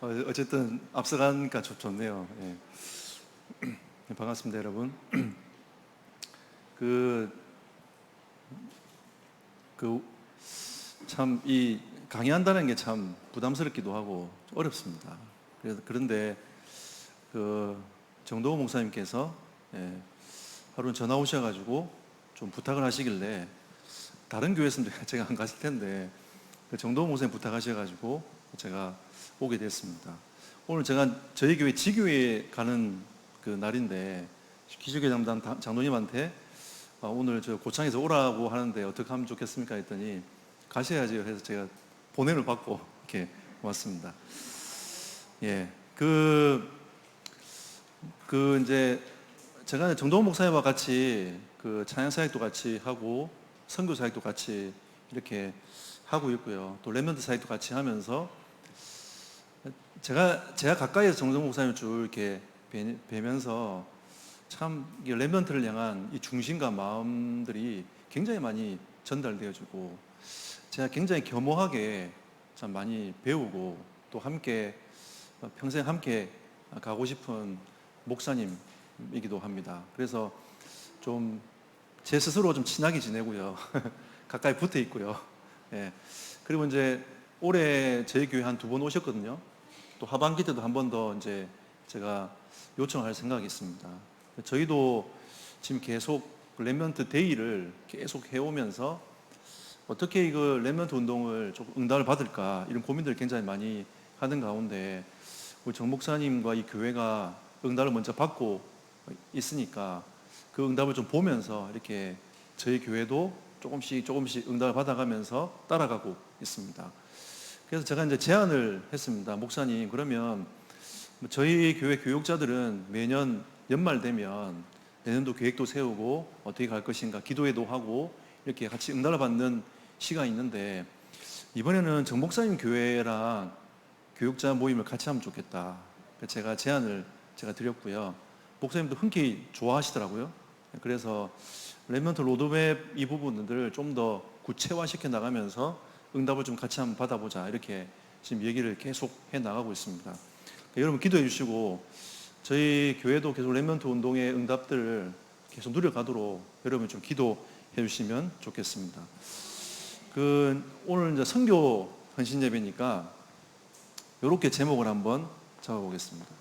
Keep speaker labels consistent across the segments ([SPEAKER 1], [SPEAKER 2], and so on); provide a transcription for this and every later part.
[SPEAKER 1] 어쨌든 앞서가니까 좋네요. 예. 네, 반갑습니다, 여러분. 그, 참, 이 강의한다는 게 참 부담스럽기도 하고 어렵습니다. 그런데, 정도우 목사님께서, 예, 하루 전화 오셔가지고 좀 부탁을 하시길래, 다른 교회에서는 제가 안 갔을 텐데, 정도우 목사님 부탁하셔가지고 제가 오게 됐습니다. 오늘 제가 저희 교회 지교회 가는 그 날인데, 기조교 담당 장로님한테 오늘 저 고창에서 오라고 하는데 어떻게 하면 좋겠습니까? 했더니 가셔야죠. 해서 제가 보냄을 받고 이렇게 왔습니다. 예. 이제 제가 정동원 목사님과 같이 그 찬양 사역도 같이 하고 선교 사역도 같이 이렇게 하고 있고요. 또 렘넌트 사역도 같이 하면서 제가 가까이에서 정동원 목사님을 쭉 이렇게 뵈면서 참 렘넌트를 향한 이 중심과 마음들이 굉장히 많이 전달되어지고 제가 굉장히 겸허하게 참 많이 배우고 또 함께 평생 함께 가고 싶은 목사님이기도 합니다. 그래서 좀 제 스스로 좀 친하게 지내고요. 가까이 붙어 있고요. 예. 그리고 이제 올해 저희 교회 한 2번 오셨거든요. 또 하반기 때도 한 번 더 이제 제가 요청할 생각이 있습니다. 저희도 지금 계속 렘넌트 데이를 계속 해오면서 어떻게 이거 렘넌트 운동을 좀 응답을 받을까 이런 고민들을 굉장히 많이 하는 가운데 우리 정 목사님과 이 교회가 응답을 먼저 받고 있으니까 그 응답을 좀 보면서 이렇게 저희 교회도 조금씩 응답을 받아가면서 따라가고 있습니다. 그래서 제가 이제 제안을 했습니다. 목사님, 그러면 저희 교회 교육자들은 매년 연말 되면 내년도 계획도 세우고 어떻게 갈 것인가 기도회도 하고 이렇게 같이 응답을 받는 시간이 있는데 이번에는 정 목사님 교회랑 교육자 모임을 같이 하면 좋겠다. 제가 제안을 드렸고요. 목사님도 흔쾌히 좋아하시더라고요. 그래서 렘넌트 로드맵 이 부분들을 좀 더 구체화시켜 나가면서 응답을 좀 같이 한번 받아보자 이렇게 지금 얘기를 계속 해 나가고 있습니다. 여러분 기도해 주시고 저희 교회도 계속 렘넌트 운동의 응답들을 계속 누려가도록 여러분 좀 기도해 주시면 좋겠습니다. 오늘 이제 선교 헌신 예배니까 이렇게 제목을 한번 잡아보겠습니다.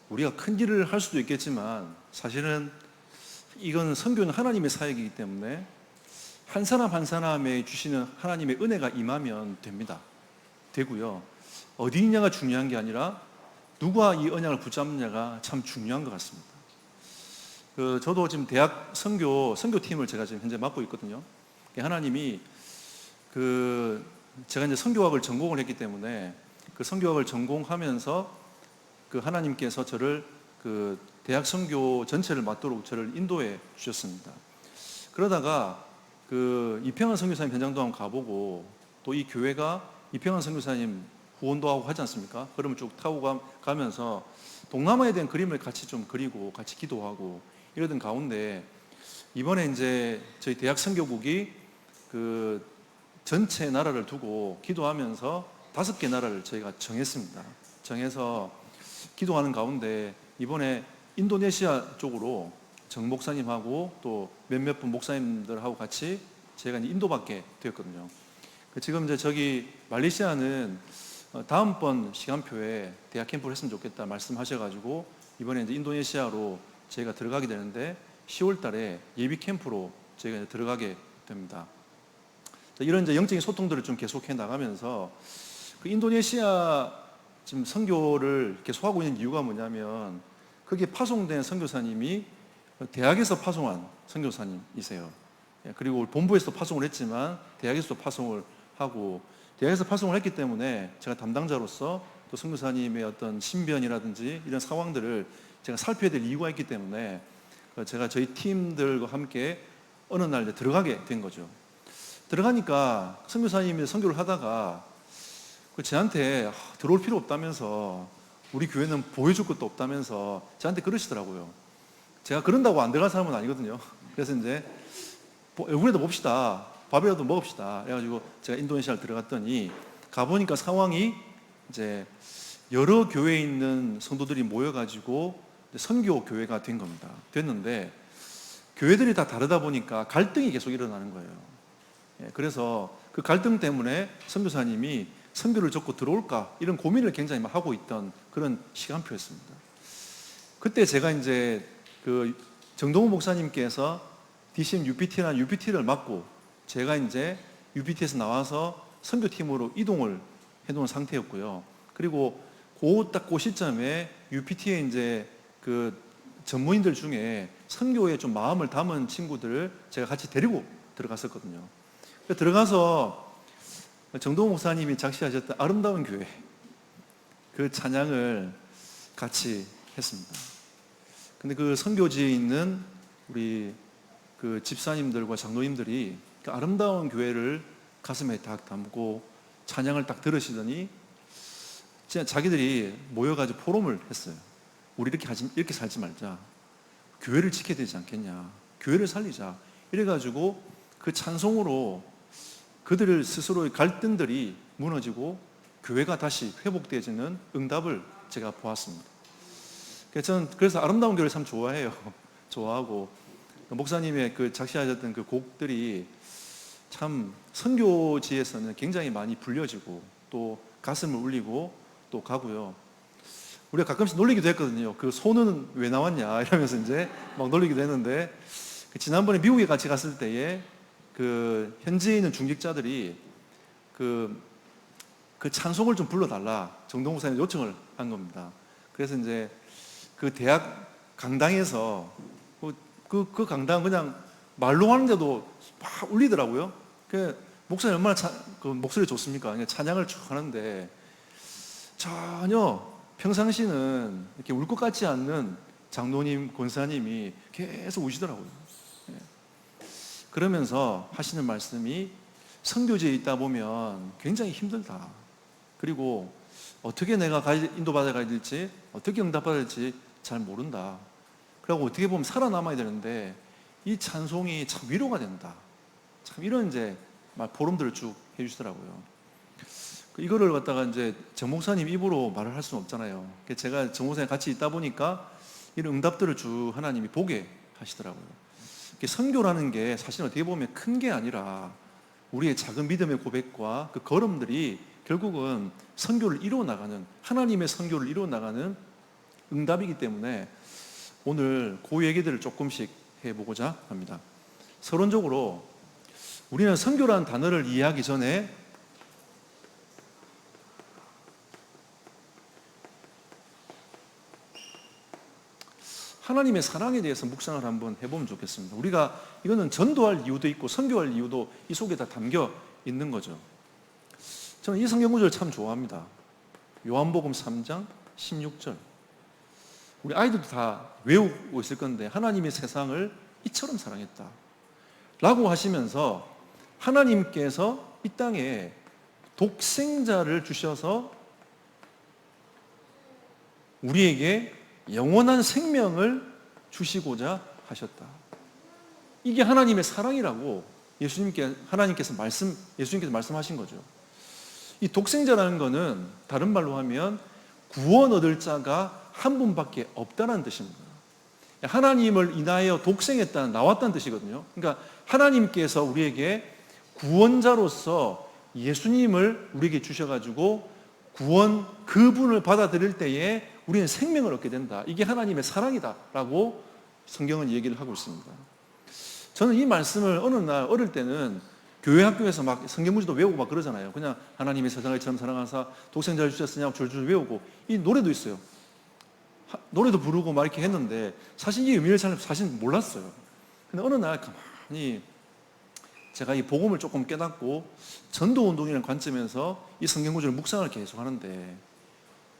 [SPEAKER 1] 우리가 큰 일을 할 수도 있겠지만 사실은 이건 선교는 하나님의 사역이기 때문에 한 사람 한 사람에 주시는 하나님의 은혜가 임하면 됩니다. 되고요. 어디 있냐가 중요한 게 아니라 누가 이 언약을 붙잡느냐가 참 중요한 것 같습니다. 저도 지금 대학 선교팀을 제가 지금 현재 맡고 있거든요. 하나님이 제가 이제 선교학을 전공을 했기 때문에 그 선교학을 전공하면서 하나님께서 저를 대학 선교 전체를 맡도록 저를 인도해 주셨습니다. 그러다가 이평환 선교사님 현장도 한번 가보고 또 이 교회가 이평환 선교사님 후원도 하고 하지 않습니까? 그러면 쭉 타고 가면서 동남아에 대한 그림을 같이 좀 그리고 같이 기도하고 이러던 가운데 이번에 이제 저희 대학 선교국이 전체 나라를 두고 기도하면서 5개 나라를 저희가 정했습니다. 정해서 기도하는 가운데 이번에 인도네시아 쪽으로 정 목사님하고 또 몇몇 분 목사님들하고 같이 제가 이제 인도밖에 되었거든요. 지금 이제 저기 말레이시아는 다음번 시간표에 대학 캠프를 했으면 좋겠다 말씀하셔가지고 이번에 이제 인도네시아로 저희가 들어가게 되는데 10월 달에 예비 캠프로 저희가 이제 들어가게 됩니다. 이런 이제 영적인 소통들을 좀 계속해 나가면서 인도네시아 지금 선교를 계속하고 있는 이유가 뭐냐면 거기에 파송된 선교사님이 대학에서 파송한 선교사님이세요. 그리고 본부에서도 파송을 했지만 대학에서도 파송을 하고 대학에서 파송을 했기 때문에 제가 담당자로서 또 선교사님의 어떤 신변이라든지 이런 상황들을 제가 살펴야 될 이유가 있기 때문에 제가 저희 팀들과 함께 어느 날 들어가게 된 거죠. 들어가니까 선교사님이 선교를 하다가 저한테 들어올 필요 없다면서, 우리 교회는 보여줄 것도 없다면서 저한테 그러시더라고요. 제가 그런다고 안 들어갈 사람은 아니거든요. 그래서 이제 얼굴에도 봅시다, 밥이라도 먹읍시다 해가지고 제가 인도네시아를 들어갔더니 가보니까 상황이 이제 여러 교회에 있는 성도들이 모여가지고 선교 교회가 된 겁니다. 됐는데 교회들이 다 다르다 보니까 갈등이 계속 일어나는 거예요. 그래서 그 갈등 때문에 선교사님이 선교를 접고 들어올까 이런 고민을 굉장히 하고 있던 그런 시간표였습니다. 그때 제가 이제 그 정동훈 목사님께서 DCM UPT나 UPT를 맡고 제가 이제 UPT에서 나와서 선교팀으로 이동을 해놓은 상태였고요. 그리고 그 시점에 UPT에 이제 그 전무인들 중에 선교에 좀 마음을 담은 친구들을 제가 같이 데리고 들어갔었거든요. 들어가서 정동훈 목사님이 작시하셨던 아름다운 교회, 그 찬양을 같이 했습니다. 근데 그 선교지에 있는 우리 그 집사님들과 장로님들이 그 아름다운 교회를 가슴에 딱 담고 찬양을 딱 들으시더니 진짜 자기들이 모여가지고 포럼을 했어요. 우리 이렇게 살지 말자. 교회를 지켜야 되지 않겠냐. 교회를 살리자. 이래가지고 그 찬송으로 그들 스스로의 갈등들이 무너지고 교회가 다시 회복되어지는 응답을 제가 보았습니다. 저는 그래서 아름다운 교회를 참 좋아해요. 좋아하고 목사님의 그 작시하셨던 그 곡들이 참 선교지에서는 굉장히 많이 불려지고 또 가슴을 울리고 또 가고요. 우리가 가끔씩 놀리기도 했거든요. 그 소는 왜 나왔냐 이러면서 이제 막 놀리기도 했는데 지난번에 미국에 같이 갔을 때에 그 현지에 있는 중직자들이 그 찬송을 좀 불러달라 정동 목사님 요청을 한 겁니다. 그래서 이제 그 대학 강당에서 그 강당 그냥 말로 하는데도 막 울리더라고요. 그 목사님 얼마나 그 목소리 좋습니까? 찬양을 쭉 하는데 전혀 평상시는 이렇게 울 것 같지 않는 장로님, 권사님이 계속 우시더라고요. 그러면서 하시는 말씀이 선교지에 있다 보면 굉장히 힘들다. 그리고 어떻게 내가 인도받아 가야 될지, 어떻게 응답받아야 될지 잘 모른다. 그리고 어떻게 보면 살아남아야 되는데 이 찬송이 참 위로가 된다. 참 이런 이제 포럼들을 쭉 해주시더라고요. 이거를 갖다가 이제 정 목사님 입으로 말을 할 수는 없잖아요. 제가 정 목사님 같이 있다 보니까 이런 응답들을 쭉 하나님이 보게 하시더라고요. 선교라는 게 사실 어떻게 보면 큰 게 아니라 우리의 작은 믿음의 고백과 그 걸음들이 결국은 선교를 이루어 나가는, 하나님의 선교를 이루어 나가는 응답이기 때문에 오늘 그 얘기들을 조금씩 해보고자 합니다. 서론적으로 우리는 선교라는 단어를 이해하기 전에 하나님의 사랑에 대해서 묵상을 한번 해보면 좋겠습니다. 우리가 이거는 전도할 이유도 있고 선교할 이유도 이 속에 다 담겨 있는 거죠. 저는 이 성경 구절을 참 좋아합니다. 요한복음 3장 16절. 우리 아이들도 다 외우고 있을 건데 하나님이 세상을 이처럼 사랑했다 라고 하시면서 하나님께서 이 땅에 독생자를 주셔서 우리에게 영원한 생명을 주시고자 하셨다. 이게 하나님의 사랑이라고 하나님께서 말씀하신 거죠. 이 독생자라는 것은 다른 말로 하면 구원 얻을 자가 한 분밖에 없다는 뜻입니다. 하나님을 인하여 독생했다는, 나왔다는 뜻이거든요. 그러니까 하나님께서 우리에게 구원자로서 예수님을 우리에게 주셔가지고 그분을 받아들일 때에 우리는 생명을 얻게 된다. 이게 하나님의 사랑이다라고 성경은 얘기를 하고 있습니다. 저는 이 말씀을 어느 날 어릴 때는 교회 학교에서 막 성경 문제도 외우고 막 그러잖아요. 그냥 하나님이 세상을 처럼 사랑하사 독생자를 주셨으냐고 줄줄 외우고 이 노래도 있어요. 노래도 부르고 막 이렇게 했는데 사실 이 의미를 사실 몰랐어요. 근데 어느 날 가만히 제가 이 복음을 조금 깨닫고 전도운동이라는 관점에서 이 성경 구절을 묵상을 계속 하는데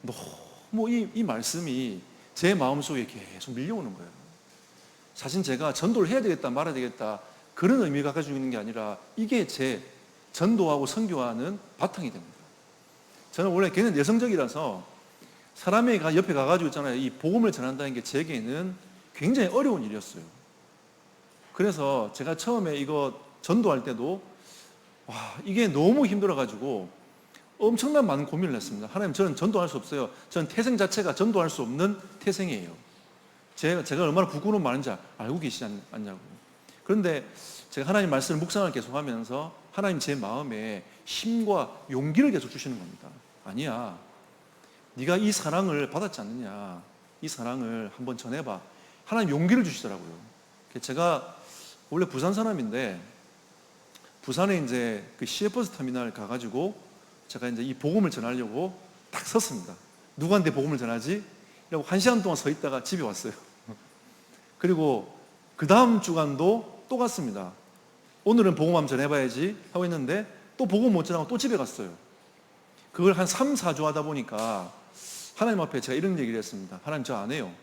[SPEAKER 1] 너무 이 말씀이 제 마음속에 계속 밀려오는 거예요. 사실 제가 전도를 해야 되겠다 말아야 되겠다 그런 의미가 가지고 있는 게 아니라 이게 제 전도하고 선교하는 바탕이 됩니다. 저는 원래 굉장히 내성적이라서 사람의 옆에 가가지고 있잖아요. 이 복음을 전한다는 게 제게는 굉장히 어려운 일이었어요. 그래서 제가 처음에 이거 전도할 때도 이게 너무 힘들어가지고 엄청난 많은 고민을 했습니다. 하나님, 저는 전도할 수 없어요. 저는 태생 자체가 전도할 수 없는 태생이에요. 제가 얼마나 부끄러운 말인지 알고 계시지 않냐고. 그런데 제가 하나님 말씀을 묵상을 계속하면서 하나님 제 마음에 힘과 용기를 계속 주시는 겁니다. 아니야, 네가 이 사랑을 받았지 않느냐, 이 사랑을 한번 전해봐. 하나님 용기를 주시더라고요. 제가 원래 부산 사람인데 부산에 이제 그 시외버스 터미널 가가지고 제가 이제 이 복음을 전하려고 딱 섰습니다. 누구한테 복음을 전하지? 이러고 1시간 동안 서 있다가 집에 왔어요. 그리고 그 다음 주간도 또 갔습니다. 오늘은 복음 한번 전해봐야지 하고 있는데 또 복음 못 전하고 또 집에 갔어요. 그걸 한 3, 4주 하다 보니까 하나님 앞에 제가 이런 얘기를 했습니다. 하나님, 저 안 해요.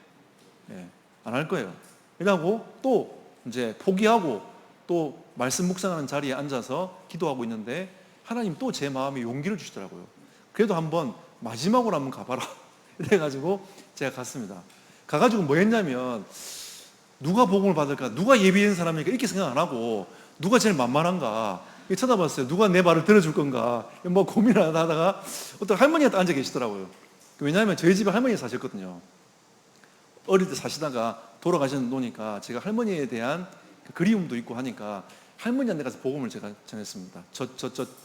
[SPEAKER 1] 안 할 거예요. 이러고 또 이제 포기하고 또 말씀 묵상하는 자리에 앉아서 기도하고 있는데 하나님 또 제 마음에 용기를 주시더라고요. 그래도 한번 마지막으로 한번 가봐라. 이래가지고 제가 갔습니다. 가가지고 뭐 했냐면 누가 복음을 받을까? 누가 예비된 사람이니까 이렇게 생각 안 하고 누가 제일 만만한가? 쳐다봤어요. 누가 내 말을 들어줄 건가? 뭐 고민을 하다가 어떤 할머니한테 앉아 계시더라고요. 왜냐하면 저희 집에 할머니 사셨거든요. 어릴 때 사시다가 돌아가신 노니까 제가 할머니에 대한 그리움도 있고 하니까 할머니한테 가서 복음을 제가 전했습니다.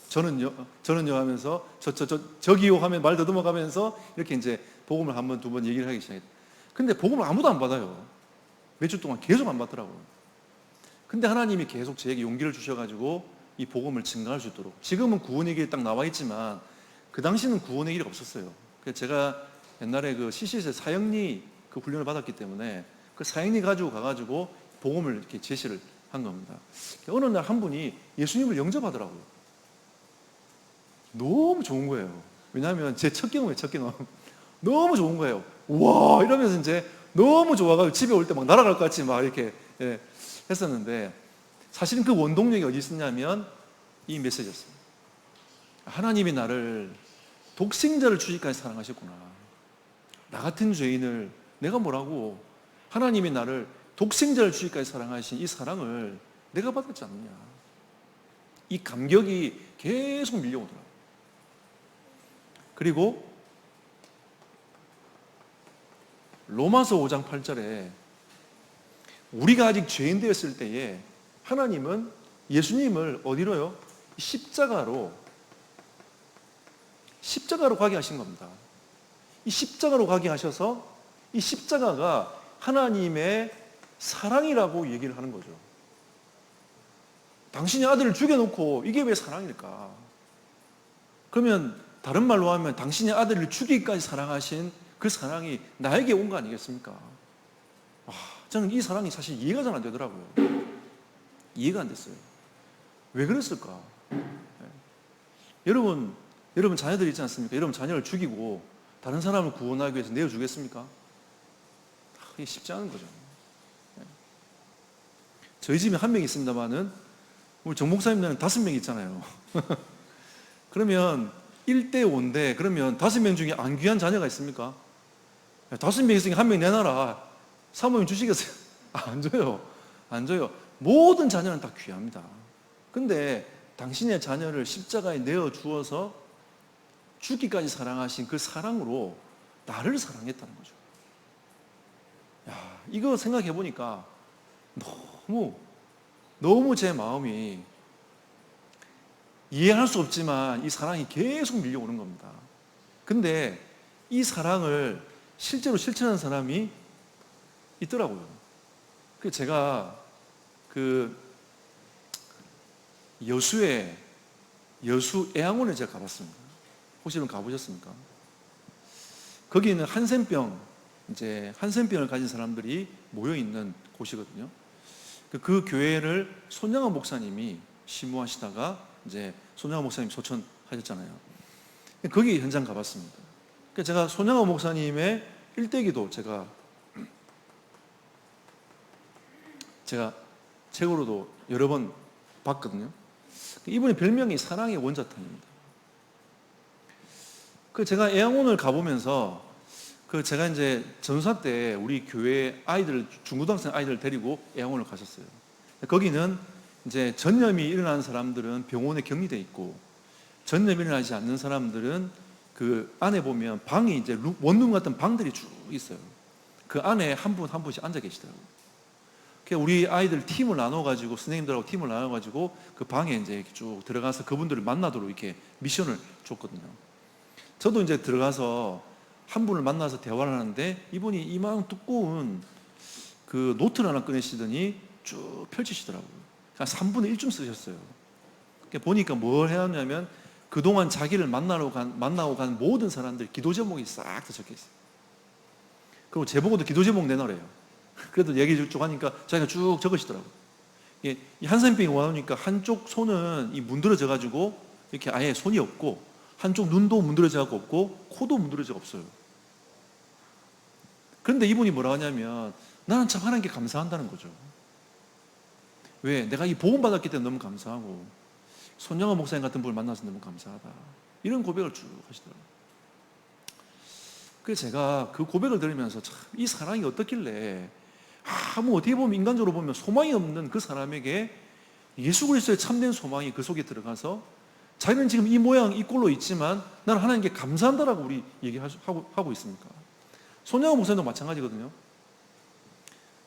[SPEAKER 1] 저는요 하면서 저기요 하면 말 더듬어가면서 이렇게 이제 복음을 한 번, 두 번 얘기를 하기 시작했어요. 근데 복음을 아무도 안 받아요. 몇 주 동안 계속 안 받더라고요. 근데 하나님이 계속 저에게 용기를 주셔가지고 이 복음을 증가할 수 있도록, 지금은 구원의 길이 딱 나와 있지만 그 당시는 구원의 길이 없었어요. 그래서 제가 옛날에 그 CC에서 사형리 그 훈련을 받았기 때문에 그 사형리 가지고 가가지고 복음을 이렇게 제시를 한 겁니다. 어느 날 한 분이 예수님을 영접하더라고요. 너무 좋은 거예요. 왜냐하면 제 첫 경험이에요, 첫 경험. 너무 좋은 거예요. 와, 이러면서 이제 너무 좋아가지고 집에 올 때 막 날아갈 것 같이 막 이렇게 했었는데, 사실은 그 원동력이 어디 있었냐면 이 메시지였어요. 하나님이 나를 독생자를 주기까지 사랑하셨구나. 나 같은 죄인을 내가 뭐라고, 하나님이 나를 독생자를 주기까지 사랑하신 이 사랑을 내가 받았지 않느냐. 이 감격이 계속 밀려오더라고요. 그리고 로마서 5장 8절에 우리가 아직 죄인 되었을 때에 하나님은 예수님을 어디로요? 십자가로 가게 하신 겁니다. 이 십자가로 가게 하셔서 이 십자가가 하나님의 사랑이라고 얘기를 하는 거죠. 당신의 아들을 죽여놓고 이게 왜 사랑일까? 그러면 다른 말로 하면 당신의 아들을 죽이기까지 사랑하신 그 사랑이 나에게 온 거 아니겠습니까? 저는 이 사랑이 사실 이해가 잘 안 되더라고요. 이해가 안 됐어요. 왜 그랬을까? 여러분 자녀들 있지 않습니까? 여러분 자녀를 죽이고 다른 사람을 구원하기 위해서 내어주겠습니까? 이게 쉽지 않은 거죠. 저희 집에 한 명 있습니다만은 우리 정 목사님은 5명 있잖아요. 그러면 1대 5인데 그러면 5명 중에 안 귀한 자녀가 있습니까? 5명 있으니까 1명 내놔라. 사모님 주시겠어요? 안 줘요. 안 줘요. 모든 자녀는 다 귀합니다. 근데 당신의 자녀를 십자가에 내어 주어서 죽기까지 사랑하신 그 사랑으로 나를 사랑했다는 거죠. 이거 생각해 보니까 너무 제 마음이 이해할 수 없지만 이 사랑이 계속 밀려오는 겁니다. 근데 이 사랑을 실제로 실천하는 사람이 있더라고요. 그래서 제가 여수 애양원에 제가 가봤습니다. 혹시 여러분 가보셨습니까? 거기는 한센병을 가진 사람들이 모여 있는 곳이거든요. 그 교회를 손양원 목사님이 심무하시다가 이제 손양원 목사님 소천하셨잖아요. 거기 현장 가봤습니다. 제가 손양원 목사님의 일대기도 제가 책으로도 여러 번 봤거든요. 이분의 별명이 사랑의 원자탄입니다. 그 제가 애양원을 가보면서 제가 이제 전사 때 우리 교회 아이들, 중고등학생 아이들 데리고 애양원을 가셨어요. 거기는 이제 전염이 일어난 사람들은 병원에 격리돼 있고, 전염이 일어나지 않는 사람들은 그 안에 보면 방이 이제 원룸 같은 방들이 쭉 있어요. 그 안에 한 분 한 분씩 앉아 계시더라고요. 우리 아이들 팀을 나눠가지고, 선생님들하고 팀을 나눠가지고 그 방에 이제 쭉 들어가서 그분들을 만나도록 이렇게 미션을 줬거든요. 저도 이제 들어가서 한 분을 만나서 대화를 하는데, 이분이 이만 두꺼운 그 노트를 하나 꺼내시더니 쭉 펼치시더라고요. 한 3분의 1쯤 쓰셨어요. 보니까 뭘 해야 하냐면, 그동안 자기를 만나고 간 모든 사람들 기도 제목이 싹 다 적혀 있어요. 그리고 제보고도 기도 제목 내놓으래요. 그래도 얘기 쭉 하니까 자기가 쭉 적으시더라고요. 이 한센병이 와오니까 한쪽 손은 문드러져가지고 이렇게 아예 손이 없고, 한쪽 눈도 문드러져갖고 없고, 코도 문드러져 없어요. 그런데 이분이 뭐라 하냐면, 나는 참 하나님께 감사한다는 거죠. 왜? 내가 이 복음 받았기 때문에 너무 감사하고, 손영아 목사님 같은 분을 만나서 너무 감사하다, 이런 고백을 쭉 하시더라고요. 그래서 제가 그 고백을 들으면서 참 이 사랑이 어떻길래, 어떻게 보면 인간적으로 보면 소망이 없는 그 사람에게 예수 그리스도의 참된 소망이 그 속에 들어가서, 자기는 지금 이 모양 이 꼴로 있지만 나는 하나님께 감사한다라고 우리 얘기하고 있습니까? 손영아 목사님도 마찬가지거든요.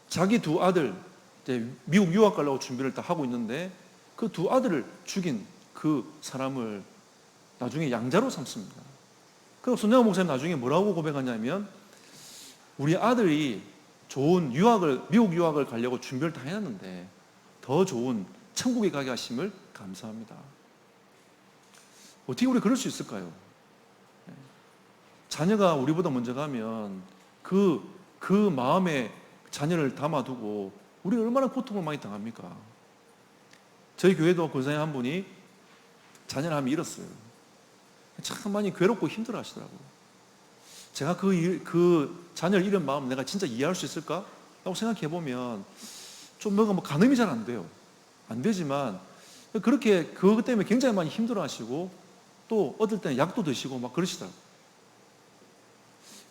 [SPEAKER 1] 자기 두 아들 이제 미국 유학 가려고 준비를 다 하고 있는데, 그 두 아들을 죽인 그 사람을 나중에 양자로 삼습니다. 그리고 손영아 목사님 나중에 뭐라고 고백하냐면, 우리 아들이 좋은 미국 유학을 가려고 준비를 다 해놨는데 더 좋은 천국에 가게 하심을 감사합니다. 어떻게 우리 그럴 수 있을까요? 자녀가 우리보다 먼저 가면 그 마음에 자녀를 담아두고 우리 얼마나 고통을 많이 당합니까? 저희 교회도 권사님 한 분이 자녀를 한명 잃었어요. 참 많이 괴롭고 힘들어 하시더라고요. 제가 그 자녀를 잃은 마음 내가 진짜 이해할 수 있을까? 라고 생각해 보면 좀 뭔가 가늠이 잘 안 돼요. 안 되지만 그렇게 그것 때문에 굉장히 많이 힘들어 하시고, 또 어떨 때는 약도 드시고 막 그러시더라고요.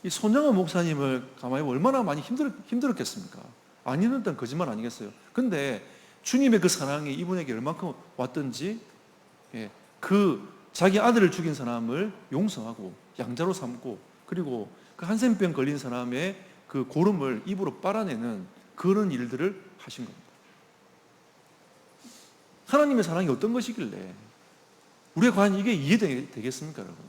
[SPEAKER 1] 이 손영아 목사님을 가만히 보면 얼마나 많이 힘들었겠습니까? 안 힘들었던 거짓말 아니겠어요? 근데 주님의 그 사랑이 이분에게 얼만큼 왔던지, 자기 아들을 죽인 사람을 용서하고 양자로 삼고, 그리고 그 한센병 걸린 사람의 그 고름을 입으로 빨아내는 그런 일들을 하신 겁니다. 하나님의 사랑이 어떤 것이길래 우리가 과연 이게 이해되겠습니까, 여러분?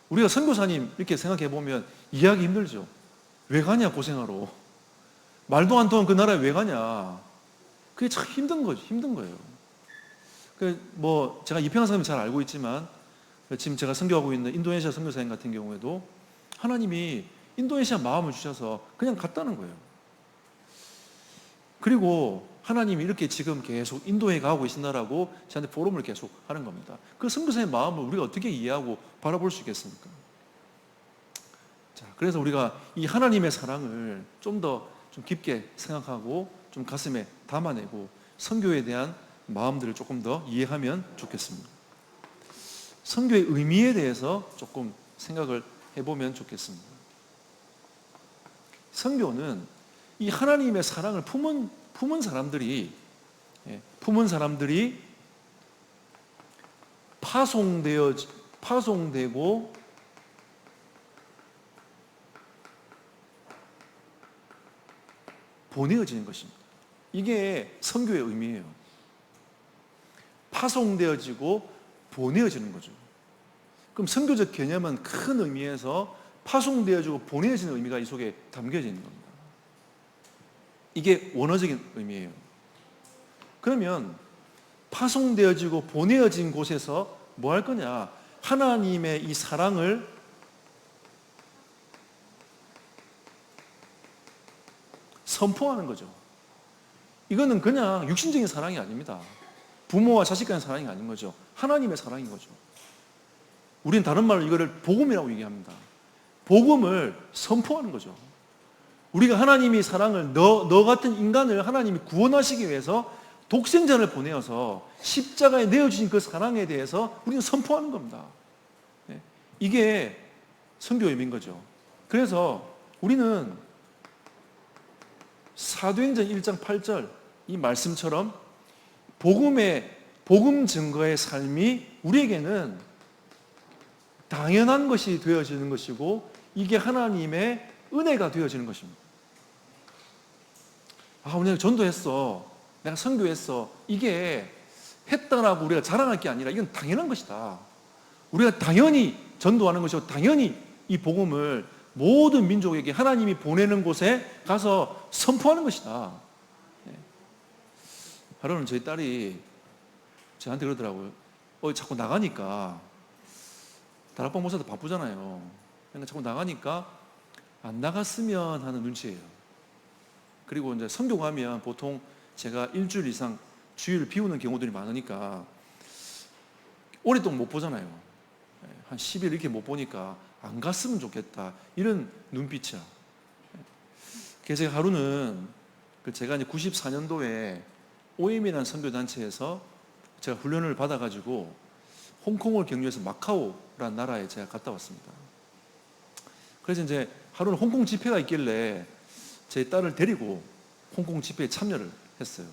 [SPEAKER 1] 우리가 선교사님 이렇게 생각해 보면 이해하기 힘들죠. 왜 가냐, 고생하러. 말도 안 통한 그 나라에 왜 가냐. 그게 참 힘든 거예요. 제가 이평한 사람이 잘 알고 있지만, 지금 제가 선교하고 있는 인도네시아 선교사님 같은 경우에도 하나님이 인도네시아 마음을 주셔서 그냥 갔다는 거예요. 그리고 하나님이 이렇게 지금 계속 인도에 가고 계신다라고 저한테 포럼을 계속 하는 겁니다. 그 선교사의 마음을 우리가 어떻게 이해하고 바라볼 수 있겠습니까? 자, 그래서 우리가 이 하나님의 사랑을 좀 더 깊게 생각하고 좀 가슴에 담아내고 선교에 대한 마음들을 조금 더 이해하면 좋겠습니다. 선교의 의미에 대해서 조금 생각을 해보면 좋겠습니다. 선교는 이 하나님의 사랑을 품은 사람들이 파송되고 보내어지는 것입니다. 이게 선교의 의미예요. 파송되어지고 보내어지는 거죠. 그럼 선교적 개념은 큰 의미에서 파송되어지고 보내어지는 의미가 이 속에 담겨져 있는 겁니다. 이게 원어적인 의미예요. 그러면 파송되어지고 보내어진 곳에서 뭐 할 거냐? 하나님의 이 사랑을 선포하는 거죠. 이거는 그냥 육신적인 사랑이 아닙니다. 부모와 자식 간의 사랑이 아닌 거죠. 하나님의 사랑인 거죠. 우리는 다른 말로 이거를 복음이라고 얘기합니다. 복음을 선포하는 거죠. 우리가 하나님이 사랑을 너 같은 인간을 하나님이 구원하시기 위해서 독생자를 보내어서 십자가에 내어주신 그 사랑에 대해서 우리는 선포하는 겁니다. 이게 선교의 의미인 거죠. 그래서 우리는 사도행전 1장 8절 이 말씀처럼 복음 증거의 삶이 우리에게는 당연한 것이 되어지는 것이고 이게 하나님의 은혜가 되어지는 것입니다. 내가 전도했어, 내가 선교했어, 이게 했다라고 우리가 자랑할 게 아니라 이건 당연한 것이다. 우리가 당연히 전도하는 것이고 당연히 이 복음을 모든 민족에게 하나님이 보내는 곳에 가서 선포하는 것이다. 하루는 저희 딸이 저한테 그러더라고요. 자꾸 나가니까, 다락방 목사도 바쁘잖아요. 그러니까 자꾸 나가니까 안 나갔으면 하는 눈치예요. 그리고 이제 선교 가면 보통 제가 일주일 이상 주일을 비우는 경우들이 많으니까 오랫동안 못 보잖아요. 한 10일 이렇게 못 보니까 안 갔으면 좋겠다, 이런 눈빛이야. 그래서 제가 하루는 제가 이제 94년도에 OM이라는 선교단체에서 제가 훈련을 받아가지고 홍콩을 경유해서 마카오라는 나라에 제가 갔다 왔습니다. 그래서 이제 하루는 홍콩 집회가 있길래 제 딸을 데리고 홍콩 집회에 참여를 했어요.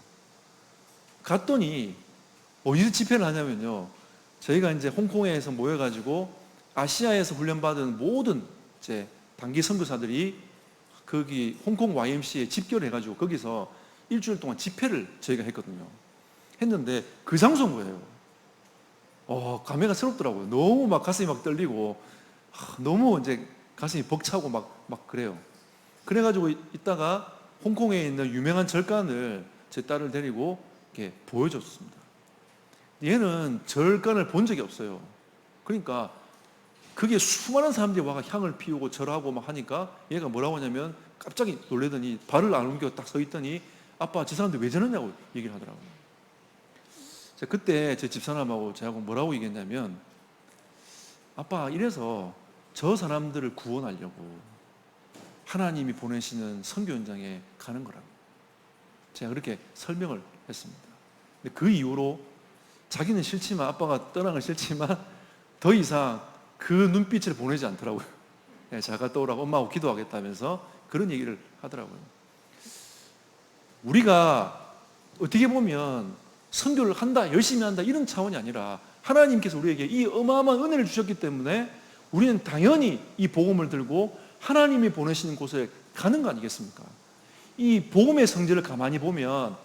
[SPEAKER 1] 갔더니 어디서 집회를 하냐면요, 저희가 이제 홍콩에서 모여가지고 아시아에서 훈련받은 모든 이제 단기 선교사들이 거기 홍콩 YMCA에 집결을 해가지고 거기서 일주일 동안 집회를 저희가 했거든요. 했는데 그 장소인 거예요. 감회가 새롭더라고요. 너무 막 가슴이 막 떨리고 너무 이제 가슴이 벅차고 막 그래요. 그래가지고 있다가 홍콩에 있는 유명한 절간을 제 딸을 데리고 이렇게 보여줬습니다. 얘는 절간을 본 적이 없어요. 그러니까 그게 수많은 사람들이 와가 향을 피우고 절하고 막 하니까 얘가 뭐라고 하냐면 깜짝이 놀래더니 발을 안 옮겨 딱 서 있더니 아빠, 저 사람들 왜 저러냐고 얘기를 하더라고요. 그때 제 집사람하고 저하고 뭐라고 얘기했냐면, 아빠, 이래서 저 사람들을 구원하려고 하나님이 보내시는 선교 현장에 가는 거라고 제가 그렇게 설명을 했습니다. 근데 그 이후로 자기는 싫지만, 아빠가 떠나는 건 싫지만 더 이상 그 눈빛을 보내지 않더라고요. 잘 갔다 오라고 엄마하고 기도하겠다면서 그런 얘기를 하더라고요. 우리가 어떻게 보면 선교를 한다, 열심히 한다, 이런 차원이 아니라 하나님께서 우리에게 이 어마어마한 은혜를 주셨기 때문에 우리는 당연히 이 복음을 들고 하나님이 보내시는 곳에 가는 거 아니겠습니까? 이 복음의 성질을 가만히 보면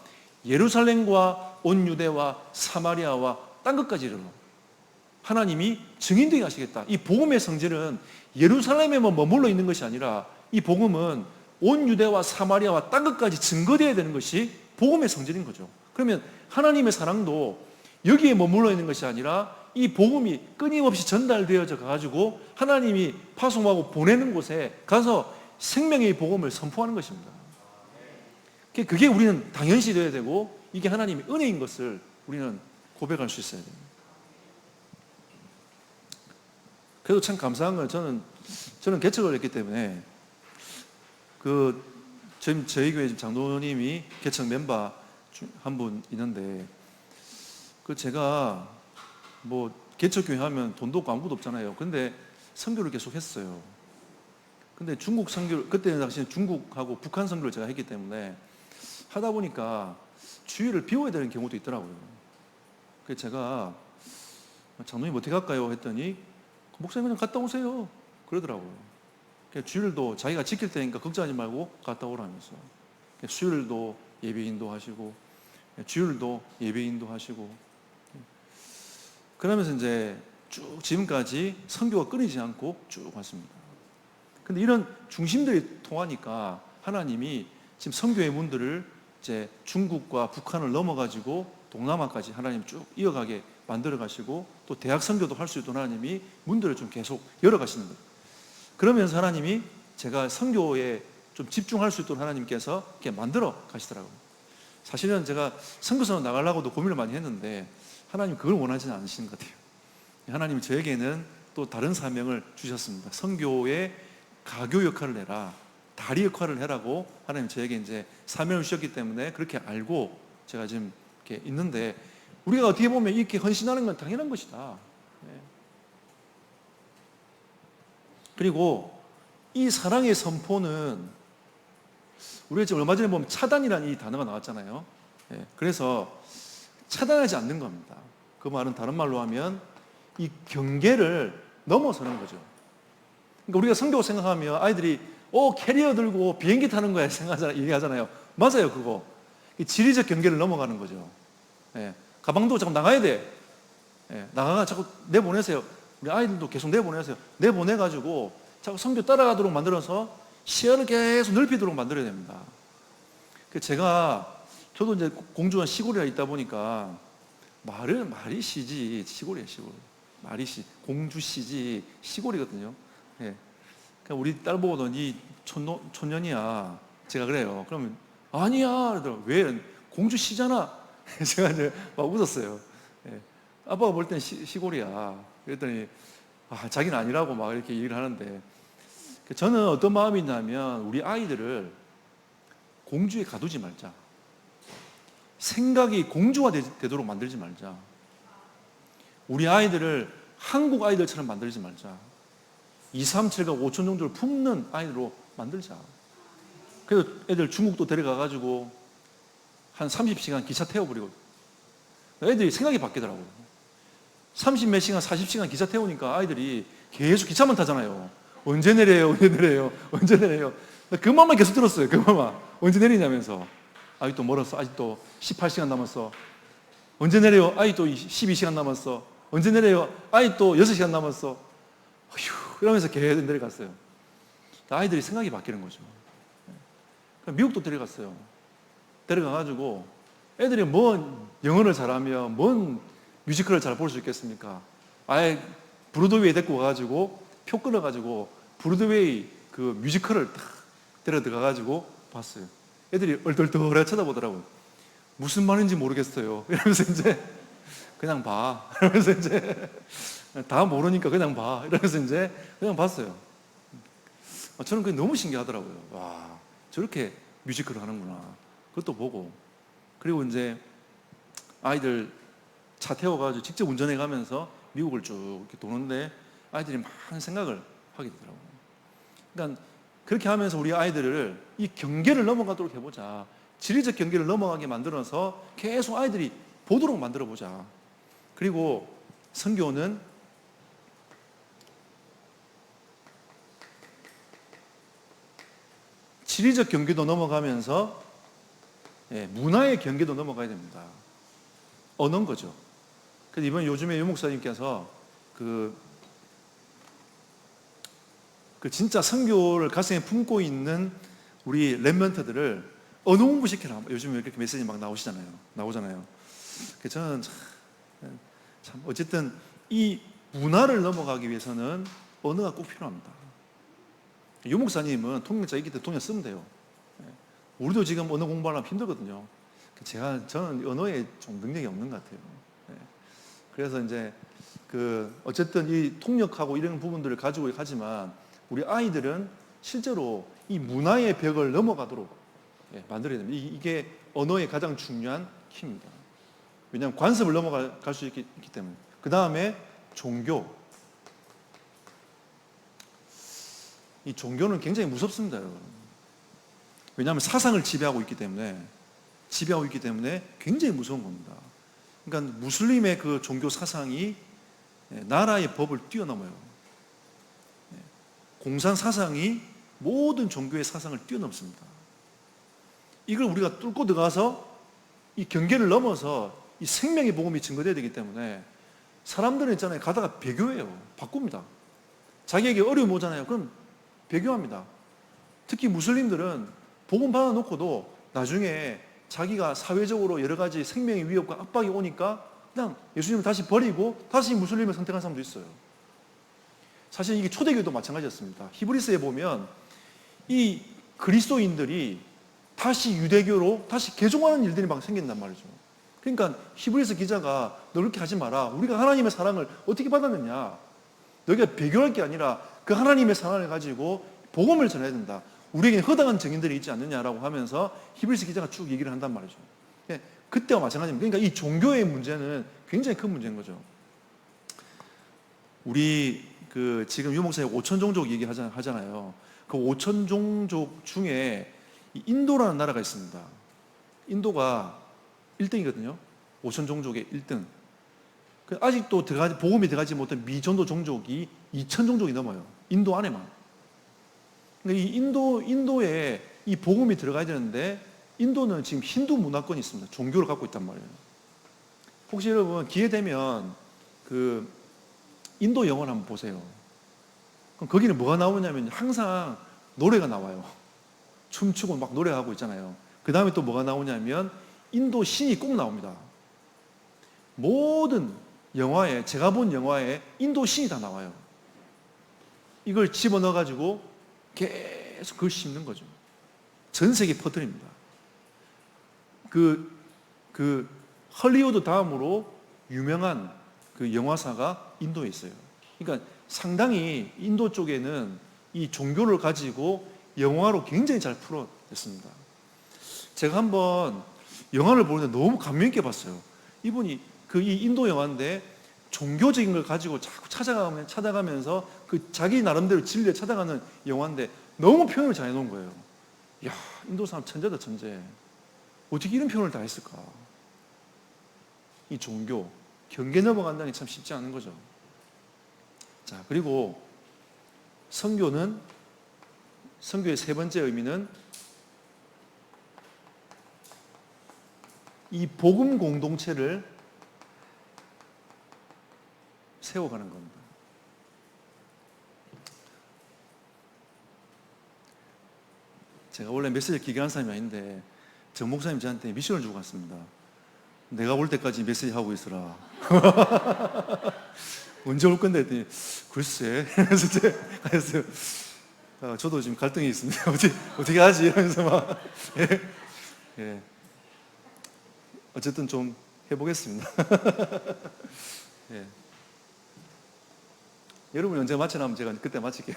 [SPEAKER 1] 예루살렘과 온 유대와 사마리아와 땅 끝까지 이르러 하나님이 증인되게 하시겠다. 이 복음의 성질은 예루살렘에만 머물러 있는 것이 아니라 이 복음은 온 유대와 사마리아와 땅 끝까지 증거되어야 되는 것이 복음의 성질인 거죠. 그러면 하나님의 사랑도 여기에 머물러 있는 것이 아니라 이 복음이 끊임없이 전달되어져 가지고 하나님이 파송하고 보내는 곳에 가서 생명의 복음을 선포하는 것입니다. 그게 우리는 당연시 되어야 되고 이게 하나님의 은혜인 것을 우리는 고백할 수 있어야 됩니다. 그래도 참 감사한 건 저는 개척을 했기 때문에 저희 교회 장로님이 개척 멤버 한 분 있는데 제가 뭐 개척교회 하면 돈도 없고 아무것도 없잖아요. 근데 선교를 계속 했어요. 근데 중국 선교, 그때 당시에 중국하고 북한 선교를 제가 했기 때문에 하다 보니까 주일을 비워야 되는 경우도 있더라고요. 그래서 제가 장로님 어떻게 할까요? 했더니 목사님 그냥 갔다 오세요 그러더라고요. 주일도 자기가 지킬 테니까 걱정하지 말고 갔다 오라면서 수요일도 예배인도 하시고 주일도 예배인도 하시고 그러면서 이제 쭉 지금까지 선교가 끊이지 않고 쭉 왔습니다. 근데 이런 중심들이 통하니까 하나님이 지금 선교의 문들을 이제 중국과 북한을 넘어가지고 동남아까지 하나님 쭉 이어가게 만들어 가시고 또 대학 선교도 할 수 있도록 하나님이 문들을 좀 계속 열어 가시는 거예요. 그러면서 하나님이 제가 선교에 좀 집중할 수 있도록 하나님께서 이렇게 만들어 가시더라고요. 사실은 제가 선교사로 나가려고도 고민을 많이 했는데 하나님 그걸 원하지는 않으시는 것 같아요. 하나님이 저에게는 또 다른 사명을 주셨습니다. 선교의 가교 역할을 해라, 다리 역할을 해라고 하나님 저에게 이제 사명을 주셨기 때문에 그렇게 알고 제가 지금 이렇게 있는데 우리가 어떻게 보면 이렇게 헌신하는 건 당연한 것이다. 그리고 이 사랑의 선포는 우리가 지금 얼마 전에 보면 차단이라는 이 단어가 나왔잖아요. 예, 그래서 차단하지 않는 겁니다. 그 말은 다른 말로 하면 이 경계를 넘어서는 거죠. 그러니까 우리가 성교 생각하면 아이들이 캐리어 들고 비행기 타는 거야 얘기하잖아요. 맞아요, 그거. 이 지리적 경계를 넘어가는 거죠. 예, 가방도 자꾸 나가야 돼. 예, 나가가 자꾸 내보내세요. 우리 아이들도 계속 내보내세요. 내보내가지고 자꾸 성교 따라가도록 만들어서 시야를 계속 넓히도록 만들어야 됩니다. 저도 이제 공주가 시골에 있다 보니까 말이 시지, 시골이에요, 시골. 말이 공주시지, 시골이거든요. 예. 그러니까 우리 딸 보고도 니 촌년이야. 제가 그래요. 그러면 아니야. 그러더라고요. 왜? 공주시잖아. 제가 이제 막 웃었어요. 예. 아빠가 볼 땐 시골이야. 그랬더니 자기는 아니라고 막 이렇게 얘기를 하는데 저는 어떤 마음이 있냐면 우리 아이들을 공주에 가두지 말자. 생각이 공주가 되도록 만들지 말자. 우리 아이들을 한국 아이들처럼 만들지 말자. 2, 3, 7과 5천 정도를 품는 아이들로 만들자. 그래서 애들 중국도 데려가가지고 한 30시간 기차 태워버리고 애들이 생각이 바뀌더라고요. 30몇 시간, 40시간 기차 태우니까 아이들이 계속 기차만 타잖아요. 언제 내려요? 언제 내려요? 언제 내려요? 그 말만 계속 들었어요. 그 말만. 언제 내리냐면서. 아직도 멀었어. 아직도 18시간 남았어. 언제 내려요? 아직도 12시간 남았어. 언제 내려요? 아직도 6시간 남았어. 휴, 이러면서 계속 내려갔어요. 아이들이 생각이 바뀌는 거죠. 미국도 데려갔어요. 데려가가지고 애들이 뭔 영어를 잘하며 뭔 뮤지컬을 잘 볼 수 있겠습니까? 아예 브로드웨이에 데리고 가가지고 표 끊어가지고 브로드웨이 그 뮤지컬을 딱 데려 들어가가지고 봤어요. 애들이 얼떨떨해 쳐다보더라고요. 무슨 말인지 모르겠어요. 이러면서 이제 그냥 봐. 이러면서 이제 다 모르니까 그냥 봐. 이러면서 이제 그냥 봤어요. 저는 그게 너무 신기하더라고요. 와, 저렇게 뮤지컬을 하는구나. 그것도 보고. 그리고 이제 아이들 차 태워가지고 직접 운전해 가면서 미국을 쭉 이렇게 도는데 아이들이 많은 생각을 하게 되더라고요. 그러니까 그렇게 하면서 우리 아이들을 이 경계를 넘어가도록 해보자. 지리적 경계를 넘어가게 만들어서 계속 아이들이 보도록 만들어보자. 그리고 선교는 지리적 경계도 넘어가면서 문화의 경계도 넘어가야 됩니다. 언어인 거죠. 그래서 이번 요즘에 유 목사님께서 그 진짜 선교를 가슴에 품고 있는 우리 렘넌트들을 언어 공부시켜라. 요즘에 이렇게 메시지 막 나오잖아요. 그래서 저는 참 어쨌든 이 문화를 넘어가기 위해서는 언어가 꼭 필요합니다. 유 목사님은 통역자이기 때문에 통역 쓰면 돼요. 우리도 지금 언어 공부하려면 힘들거든요. 저는 언어에 좀 능력이 없는 것 같아요. 그래서 이제 어쨌든 이 통역하고 이런 부분들을 가지고 가지만 우리 아이들은 실제로 이 문화의 벽을 넘어가도록 만들어야 됩니다. 이게 언어의 가장 중요한 키입니다. 왜냐하면 관습을 넘어갈 수 있기 때문에. 그 다음에 종교. 이 종교는 굉장히 무섭습니다, 여러분. 왜냐하면 사상을 지배하고 있기 때문에 굉장히 무서운 겁니다. 그러니까 무슬림의 그 종교 사상이 나라의 법을 뛰어넘어요. 공산 사상이 모든 종교의 사상을 뛰어넘습니다. 이걸 우리가 뚫고 들어가서 이 경계를 넘어서 이 생명의 복음이 증거되어야 되기 때문에 사람들은 있잖아요. 가다가 배교해요. 바꿉니다. 자기에게 어려움이 오잖아요. 그럼 배교합니다. 특히 무슬림들은 복음 받아놓고도 나중에 자기가 사회적으로 여러 가지 생명의 위협과 압박이 오니까 그냥 예수님을 다시 버리고 다시 무슬림을 선택한 사람도 있어요. 사실 이게 초대교회도 마찬가지였습니다. 히브리서에 보면 이 그리스도인들이 다시 유대교로 다시 개종하는 일들이 막 생긴단 말이죠. 그러니까 히브리서 기자가 너 그렇게 하지 마라. 우리가 하나님의 사랑을 어떻게 받았느냐. 너희가 배교할 게 아니라 그 하나님의 사랑을 가지고 복음을 전해야 된다. 우리에게 허당한 증인들이 있지 않느냐라고 하면서 히브리서 기자가 쭉 얘기를 한단 말이죠. 그때와 마찬가지입니다. 그러니까 이 종교의 문제는 굉장히 큰 문제인 거죠. 우리 그 지금 유목사님 5천 종족 얘기하잖아요. 그 5천 종족 중에 이 인도라는 나라가 있습니다. 인도가 1등이거든요. 5천 종족의 1등. 아직도 복음이 들어가지 못한 미전도 종족이 2천 종족이 넘어요. 인도 안에만. 이 인도에 이 복음이 들어가야 되는데 인도는 지금 힌두 문화권이 있습니다. 종교를 갖고 있단 말이에요. 혹시 여러분 기회 되면 그 인도 영화를 한번 보세요. 그럼 거기는 뭐가 나오냐면 항상 노래가 나와요. 춤추고 막 노래하고 있잖아요. 그 다음에 또 뭐가 나오냐면 인도 신이 꼭 나옵니다. 모든 영화에, 제가 본 영화에 인도 신이 다 나와요. 이걸 집어넣어가지고 계속 그걸 심는 거죠. 전 세계에 퍼뜨립니다. 헐리우드 다음으로 유명한 그 영화사가 인도에 있어요. 그러니까 상당히 인도 쪽에는 이 종교를 가지고 영화로 굉장히 잘 풀어냈습니다. 제가 한번 영화를 보는데 너무 감명 있게 봤어요. 이분이 이 인도 영화인데 종교적인 걸 가지고 자꾸 찾아가면서 그 자기 나름대로 진리를 찾아가는 영화인데 너무 표현을 잘 해놓은 거예요. 이야, 인도 사람 천재다, 천재. 어떻게 이런 표현을 다 했을까? 이 종교, 경계 넘어간다는 게 참 쉽지 않은 거죠. 자, 그리고 선교의 세 번째 의미는 이 복음 공동체를 세워가는 겁니다. 제가 원래 메시지를 길게 하는 사람이 아닌데 정 목사님 저한테 미션을 주고 갔습니다. 내가 올 때까지 메시지 하고 있어라. 언제 올 건데 했더니 글쎄. 그래서 저도 지금 갈등이 있습니다. 어떻게 하지? 이러면서 막 예. 어쨌든 좀 해보겠습니다. 예. 여러분이 언제 마치나면 제가 그때 마칠게요.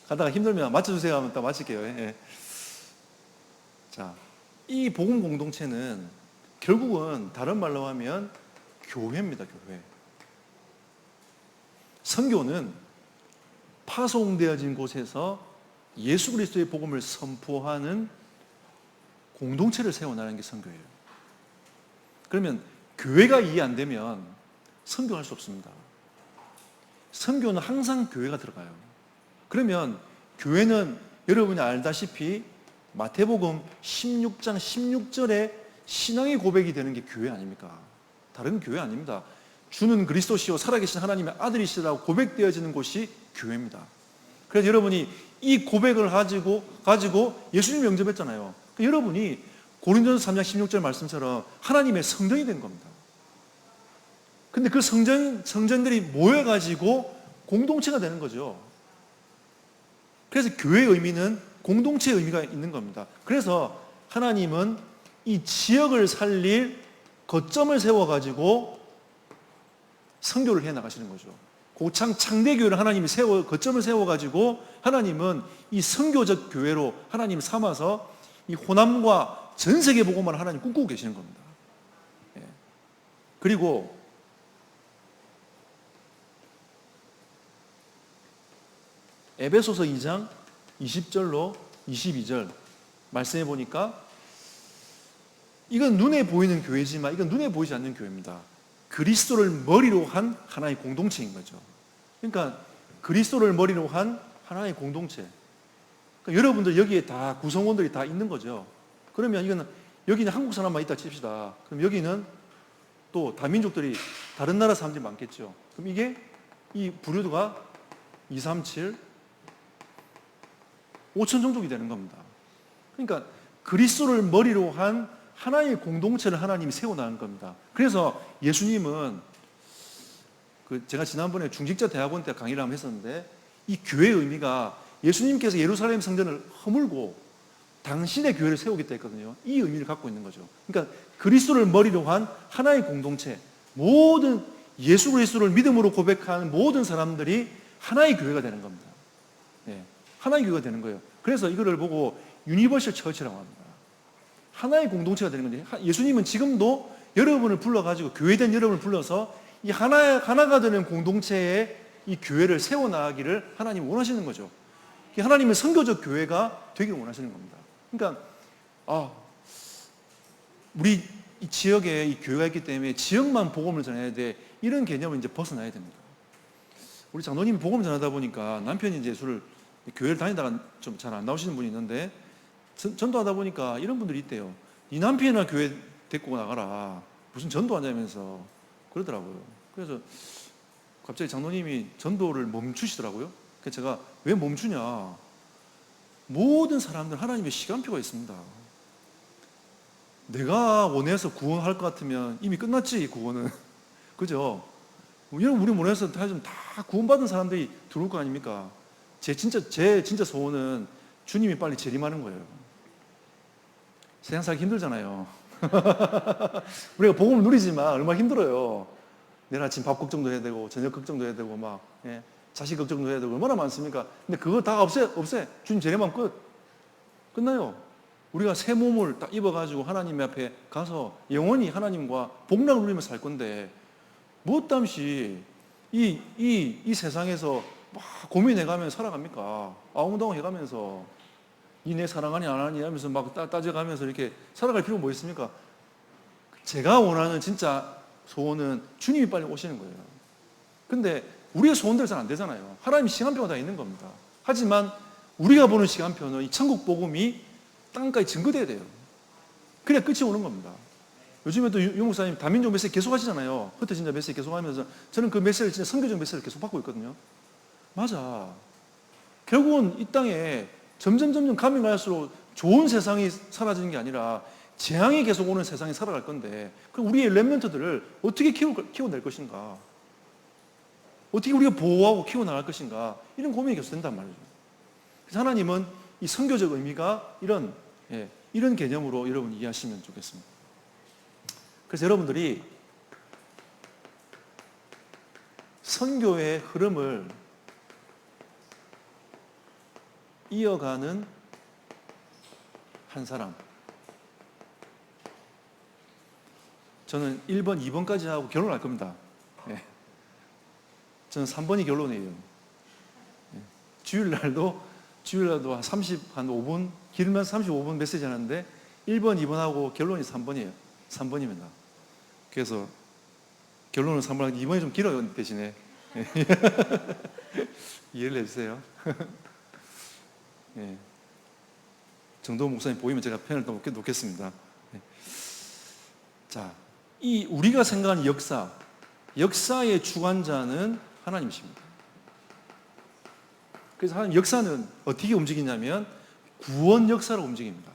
[SPEAKER 1] 가다가 힘들면 맞춰주세요 하면 딱 마칠게요. 예. 자, 이 복음 공동체는 결국은 다른 말로 하면 교회입니다. 교회. 선교는 파송되어진 곳에서 예수 그리스도의 복음을 선포하는 공동체를 세워나가는 게 선교예요. 그러면 교회가 이해 안 되면 선교할 수 없습니다. 선교는 항상 교회가 들어가요. 그러면 교회는 여러분이 알다시피 마태복음 16장 16절에 신앙의 고백이 되는 게 교회 아닙니까? 다른 교회 아닙니다. 주는 그리스도시요 살아계신 하나님의 아들이시라고 고백되어지는 곳이 교회입니다. 그래서 여러분이 이 고백을 가지고 예수님 영접했잖아요. 그러니까 여러분이 고린도전서 3장 16절 말씀처럼 하나님의 성전이 된 겁니다. 근데 그 성전들이 모여가지고 공동체가 되는 거죠. 그래서 교회의 의미는 공동체의 의미가 있는 겁니다. 그래서 하나님은 이 지역을 살릴 거점을 세워가지고 선교를 해 나가시는 거죠. 고창 창대교회를 하나님이 거점을 세워가지고 하나님은 이 선교적 교회로 하나님 삼아서 이 호남과 전 세계 복음을 하나님 꿈꾸고 계시는 겁니다. 예. 그리고 에베소서 2장 20절로 22절 말씀해 보니까 이건 눈에 보이는 교회지만 이건 눈에 보이지 않는 교회입니다. 그리스도를 머리로 한 하나의 공동체인 거죠. 그러니까 그리스도를 머리로 한 하나의 공동체. 그러니까 여러분들 여기에 다 구성원들이 다 있는 거죠. 그러면 여기는 한국 사람만 있다 칩시다. 그럼 여기는 또 다민족들이 다른 나라 사람들이 많겠죠. 그럼 이 부류가 2, 3, 7, 5천 종족이 되는 겁니다. 그러니까 그리스도를 머리로 한 하나의 공동체를 하나님이 세워나간 겁니다. 그래서 예수님은 제가 지난번에 중직자 대학원 때 강의를 한번 했었는데 이 교회의 의미가 예수님께서 예루살렘 성전을 허물고 당신의 교회를 세우겠다 했거든요. 이 의미를 갖고 있는 거죠. 그러니까 그리스도를 머리로 한 하나의 공동체, 모든 예수 그리스도를 믿음으로 고백하는 모든 사람들이 하나의 교회가 되는 겁니다. 네, 하나의 교회가 되는 거예요. 그래서 이거를 보고 유니버셜 처치라고 합니다. 하나의 공동체가 되는 건데 예수님은 지금도 여러분을 불러가지고 교회된 여러분을 불러서 이 하나가 되는 공동체에 이 교회를 세워나가기를 하나님 원하시는 거죠. 하나님의 선교적 교회가 되기를 원하시는 겁니다. 그러니까 우리 이 지역에 이 교회가 있기 때문에 지역만 복음을 전해야 돼, 이런 개념을 이제 벗어나야 됩니다. 우리 장로님이 복음 전하다 보니까 남편이 이제 교회를 다니다가 좀 잘 안 나오시는 분이 있는데, 전도하다 보니까 이런 분들이 있대요. 네 남편이나 교회 데리고 나가라, 무슨 전도하냐면서 그러더라고요. 그래서 갑자기 장로님이 전도를 멈추시더라고요. 그래서 제가 왜 멈추냐, 모든 사람들 하나님의 시간표가 있습니다. 내가 원해서 구원할 것 같으면 이미 끝났지, 구원은. 그죠? 우리 원해서 다 구원받은 사람들이 들어올 거 아닙니까? 제 진짜 소원은 주님이 빨리 재림하는 거예요. 세상 살기 힘들잖아요. 우리가 복음을 누리지만 얼마나 힘들어요. 내일 아침 밥 걱정도 해야 되고, 저녁 걱정도 해야 되고, 자식 걱정도 해야 되고, 얼마나 많습니까? 근데 그거 다 없애. 주님 재림하면 끝나요. 우리가 새 몸을 딱 입어가지고 하나님 앞에 가서 영원히 하나님과 복락을 누리며 살 건데, 무엇담시 이 세상에서 막 고민해가면서 살아갑니까? 아웅다웅 해가면서 내 사랑하니 안 하니 하면서 막 따져가면서 이렇게 살아갈 필요가 뭐 있습니까? 제가 원하는 진짜 소원은 주님이 빨리 오시는 거예요. 근데 우리의 소원대로 잘 안 되잖아요. 하나님 시간표가 다 있는 겁니다. 하지만 우리가 보는 시간표는 이 천국 복음이 땅까지 증거돼야 돼요. 그래야 끝이 오는 겁니다. 요즘에 또 유 목사님 다민족 메시지 계속 하시잖아요. 흩어진 자 메시지 계속 하면서 저는 그 메시지를 진짜 선교적 메시지를 계속 받고 있거든요. 맞아. 결국은 이 땅에 점점 가면 갈수록 좋은 세상이 사라지는 게 아니라 재앙이 계속 오는 세상이 살아갈 건데, 그럼 우리의 렘넌트들을 어떻게 키워낼 것인가? 어떻게 우리가 보호하고 키워나갈 것인가? 이런 고민이 계속 된단 말이죠. 그래서 하나님은 이 선교적 의미가 이런 개념으로 여러분 이해하시면 좋겠습니다. 그래서 여러분들이 선교의 흐름을 이어가는 한 사람, 저는 1번, 2번까지 하고 결론할 겁니다. 저는 3번이 결론이에요. 주일날도 한 35분, 길면 35분 메시지 하는데 1번, 2번 하고 결론이 3번이에요. 3번입니다. 그래서 결론은 3번 하고 2번이 좀 길어요, 대신에. 이해를 해주세요. 정도 목사님 보이면 제가 펜을 더 놓겠습니다. 자, 이 우리가 생각하는 역사의 주관자는 하나님이십니다. 그래서 하나님 역사는 어떻게 움직이냐면 구원 역사로 움직입니다.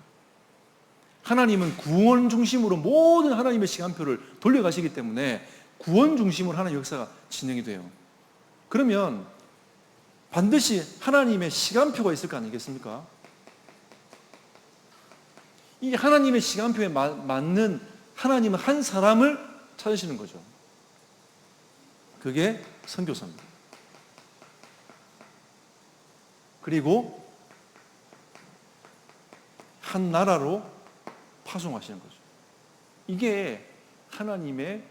[SPEAKER 1] 하나님은 구원 중심으로 모든 하나님의 시간표를 돌려가시기 때문에 구원 중심으로 하나님의 역사가 진행이 돼요. 그러면 반드시 하나님의 시간표가 있을 거 아니겠습니까? 이 하나님의 시간표에 맞는 하나님은 한 사람을 찾으시는 거죠. 그게 선교사입니다. 그리고 한 나라로 파송하시는 거죠. 이게 하나님의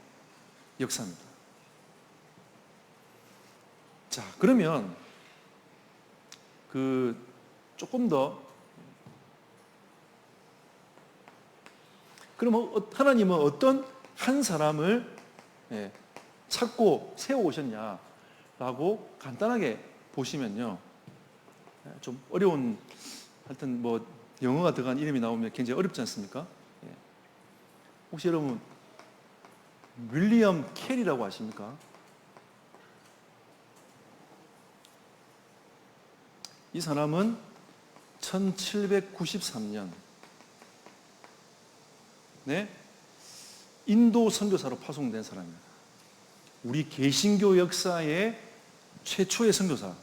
[SPEAKER 1] 역사입니다. 자, 그러면 조금 더, 그럼 하나님은 어떤 한 사람을 찾고 세워 오셨냐라고 간단하게 보시면요, 좀 어려운, 하여튼 영어가 들어간 이름이 나오면 굉장히 어렵지 않습니까? 혹시 여러분 윌리엄 캐리라고 아십니까? 이 사람은 1793년 인도 선교사로 파송된 사람입니다. 우리 개신교 역사의 최초의 선교사,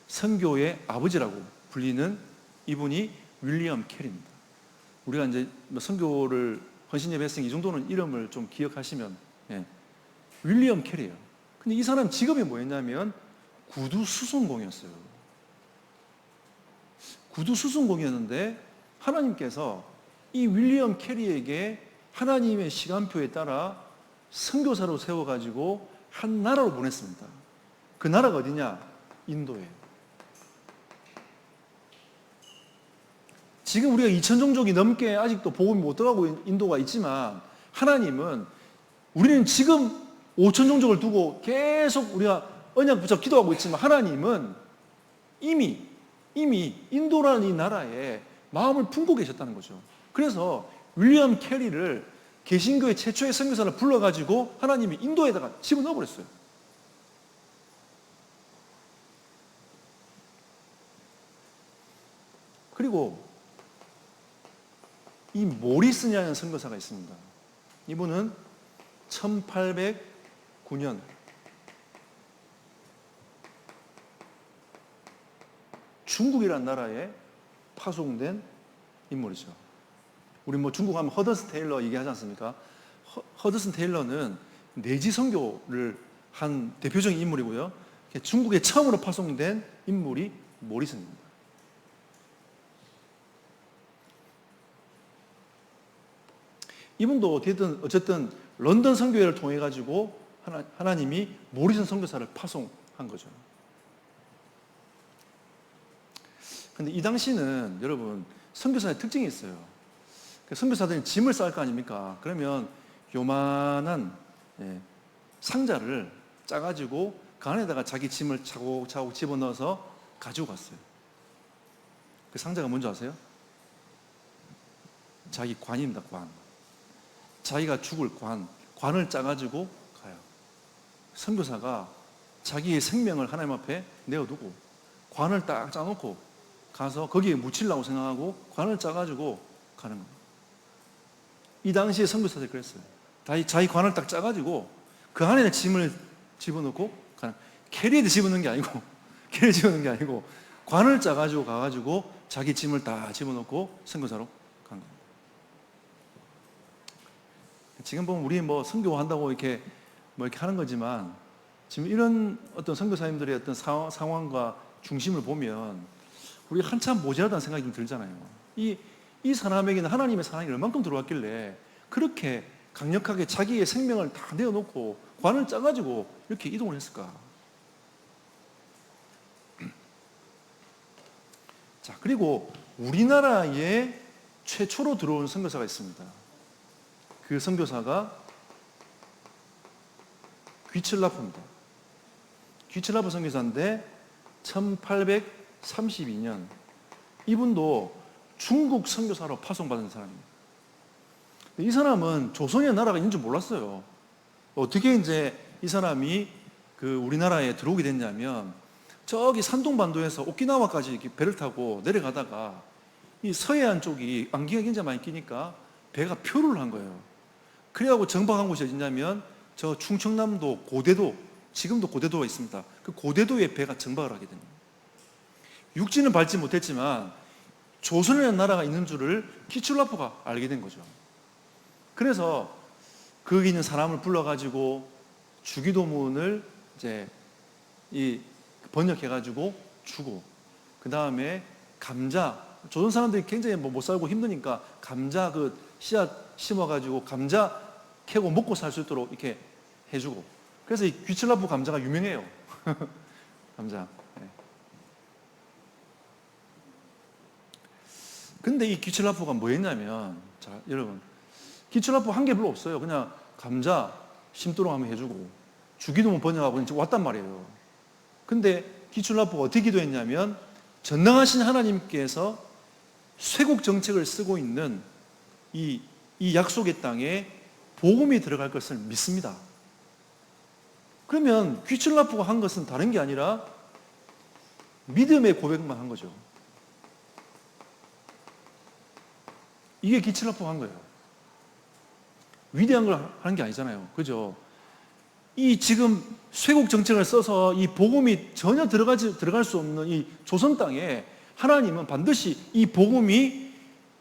[SPEAKER 1] 선교의 아버지라고 불리는 이분이 윌리엄 캐리입니다. 우리가 이제 선교를 헌신예배생 이 정도는 이름을 좀 기억하시면, 윌리엄 캐리예요. 근데 이 사람 직업이 뭐였냐면 구두 수송공이었어요. 구두 수송공이었는데 하나님께서 이 윌리엄 캐리에게 하나님의 시간표에 따라 선교사로 세워가지고 한 나라로 보냈습니다. 그 나라가 어디냐? 인도예요. 지금 우리가 2천 종족이 넘게 아직도 복음이 못 들어가고 있는 인도가 있지만 하나님은 우리는 지금 5천 종족을 두고 계속 우리가 언약 붙잡 기도하고 있지만 하나님은 이미 인도라는 이 나라에 마음을 품고 계셨다는 거죠. 그래서 윌리엄 캐리를 개신교의 최초의 선교사를 불러가지고 하나님이 인도에다가 집어넣어 버렸어요. 그리고 이 모리슨이라는 선교사가 있습니다. 이분은 1809년 중국이라는 나라에 파송된 인물이죠. 우리 뭐 중국 하면 허더슨 테일러 얘기하지 않습니까? 허더슨 테일러는 내지 선교를 한 대표적인 인물이고요. 중국에 처음으로 파송된 인물이 모리슨입니다. 이분도 어쨌든 런던 선교회를 통해 가지고 하나님이 모리슨 선교사를 파송한 거죠. 근데 이 당시는 여러분 선교사의 특징이 있어요. 선교사들이 짐을 쌀 거 아닙니까? 그러면 요만한 상자를 짜가지고 그 안에다가 자기 짐을 차곡차곡 집어넣어서 가지고 갔어요. 그 상자가 뭔지 아세요? 자기 관입니다. 관. 자기가 죽을 관을 짜가지고 가요. 선교사가 자기의 생명을 하나님 앞에 내어두고 관을 딱 짜놓고 가서 거기에 묻히려고 생각하고 관을 짜가지고 가는 겁니다. 이 당시에 선교사들이 그랬어요. 자기 관을 딱 짜가지고 그 안에 짐을 집어넣고 가는. 캐리에 집어넣는 게 아니고 관을 짜가지고 가가지고 자기 짐을 다 집어넣고 선교사로 간 겁니다. 지금 보면 우리 뭐 선교한다고 이렇게 하는 거지만 지금 이런 어떤 선교사님들의 어떤 상황과 중심을 보면 우리 한참 모자라다는 생각이 좀 들잖아요. 이 사람에게는 하나님의 사랑이 얼만큼 들어왔길래 그렇게 강력하게 자기의 생명을 다 내어놓고 관을 짜가지고 이렇게 이동을 했을까? 자, 그리고 우리나라에 최초로 들어온 선교사가 있습니다. 그 선교사가 귀철라프입니다. 귀철라프 선교사인데 1832년 이분도 중국 선교사로 파송받은 사람입니다. 이 사람은 조선의 나라가 있는 줄 몰랐어요. 어떻게 이제 이 사람이 그 우리나라에 들어오게 됐냐면 저기 산동반도에서 오키나와까지 이렇게 배를 타고 내려가다가 이 서해안 쪽이 안개가 굉장히 많이 끼니까 배가 표류를 한 거예요. 그래갖고 정박한 곳이 어디냐면 저 충청남도 고대도, 지금도 고대도가 있습니다. 그 고대도에 배가 정박을 하게 됩니다. 육지는 밟지 못했지만 조선이라는 나라가 있는 줄을 키출라포가 알게 된 거죠. 그래서 거기 있는 사람을 불러가지고 주기도문을 이제 번역해가지고 주고, 그 다음에 감자, 조선 사람들이 굉장히 못 살고 힘드니까 감자 그 씨앗 심어가지고 감자 캐고 먹고 살 수 있도록 이렇게 해주고, 그래서 이 귀철라프 감자가 유명해요. 감자. 네. 근데 이 귀철라프가 뭐였냐면, 자, 여러분, 귀철라프 한 게 별로 없어요. 그냥 감자 심도록 하면 해주고, 주기도문 번역하고 이제 왔단 말이에요. 근데 귀철라프가 어떻게 기도했냐면, 전능하신 하나님께서 쇄국 정책을 쓰고 있는 이 약속의 땅에 복음이 들어갈 것을 믿습니다. 그러면 귀철라프가 한 것은 다른 게 아니라 믿음의 고백만 한 거죠. 이게 귀철라프가 한 거예요. 위대한 걸 하는 게 아니잖아요. 그죠? 이 지금 쇄국 정책을 써서 이 복음이 전혀 들어갈 수 없는 이 조선 땅에 하나님은 반드시 이 복음이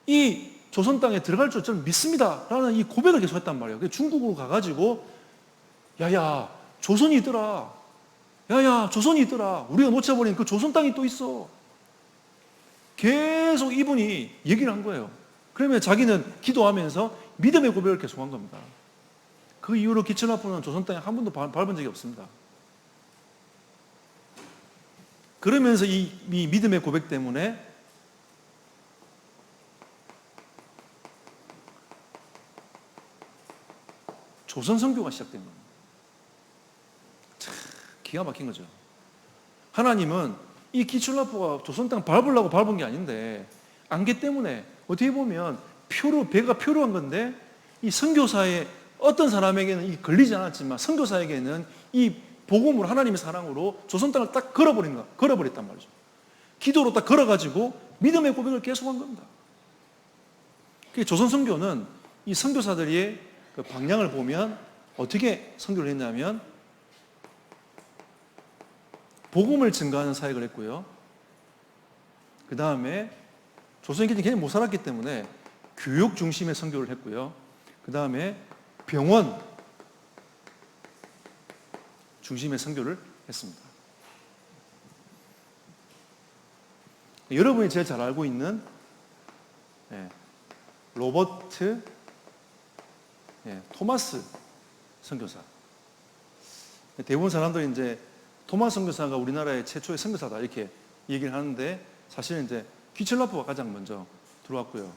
[SPEAKER 1] 이 조선 땅에 들어갈 줄 저는 믿습니다 라는 이 고백을 계속 했단 말이에요. 그래서 중국으로 가가지고 야야 조선이 있더라, 야야 조선이 있더라, 우리가 놓쳐버린 그 조선 땅이 또 있어. 계속 이분이 얘기를 한 거예요. 그러면 자기는 기도하면서 믿음의 고백을 계속한 겁니다. 그 이후로 귀철라프는 조선 땅에 한 번도 밟은 적이 없습니다. 그러면서 이 믿음의 고백 때문에 조선 선교가 시작된 겁니다. 참 기가 막힌 거죠. 하나님은 이 기출라포가 조선 땅 밟으려고 밟은 게 아닌데 안개 때문에 어떻게 보면 배가 표류한 건데 이 선교사의 어떤 사람에게는 이 걸리지 않았지만 선교사에게는 이 복음으로 하나님의 사랑으로 조선 땅을 딱 걸어버렸단 말이죠. 기도로 딱 걸어가지고 믿음의 고백을 계속한 겁니다. 조선 선교는 이 선교사들의 그 방향을 보면 어떻게 선교를 했냐면 복음을 증거하는 사역을 했고요. 그 다음에 조선인들이 굉장히 못 살았기 때문에 교육 중심의 선교를 했고요. 그 다음에 병원 중심의 선교를 했습니다. 여러분이 제일 잘 알고 있는 로버트 토마스 선교사. 대부분 사람들이 이제 토마스 선교사가 우리나라의 최초의 선교사다 이렇게 얘기를 하는데 사실은 이제 귀철라포가 가장 먼저 들어왔고요.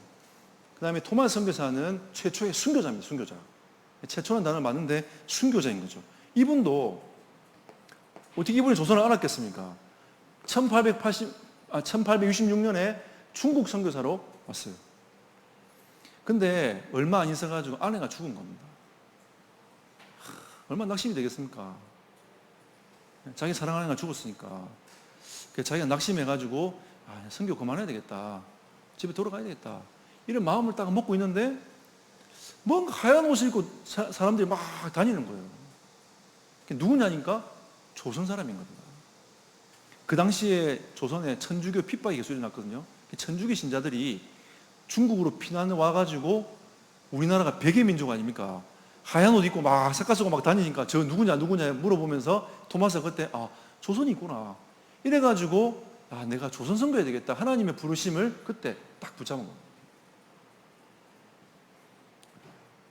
[SPEAKER 1] 그 다음에 토마스 선교사는 최초의 순교자입니다. 순교자. 최초는 단어는 맞는데 순교자인 거죠. 이분도 어떻게 이분이 조선을 알았겠습니까? 1866년에 중국 선교사로 왔어요. 근데 얼마 안 있어가지고 아내가 죽은 겁니다. 얼마나 낙심이 되겠습니까? 자기 사랑하는 애가 죽었으니까. 자기가 낙심해가지고 선교 그만해야 되겠다. 집에 돌아가야 되겠다. 이런 마음을 딱 먹고 있는데 뭔가 하얀 옷을 입고 사람들이 막 다니는 거예요. 누구냐니까 조선 사람인 겁니다. 그 당시에 조선에 천주교 핍박이 계속 일어났거든요. 천주교 신자들이 중국으로 피난 와가지고 우리나라가 백의 민족 아닙니까? 하얀 옷 입고 막 색깔 쓰고 막 다니니까 저 누구냐 물어보면서 토마스가 그때 조선이 있구나 이래가지고 내가 조선 선교해야 되겠다 하나님의 부르심을 그때 딱 붙잡은 겁니다.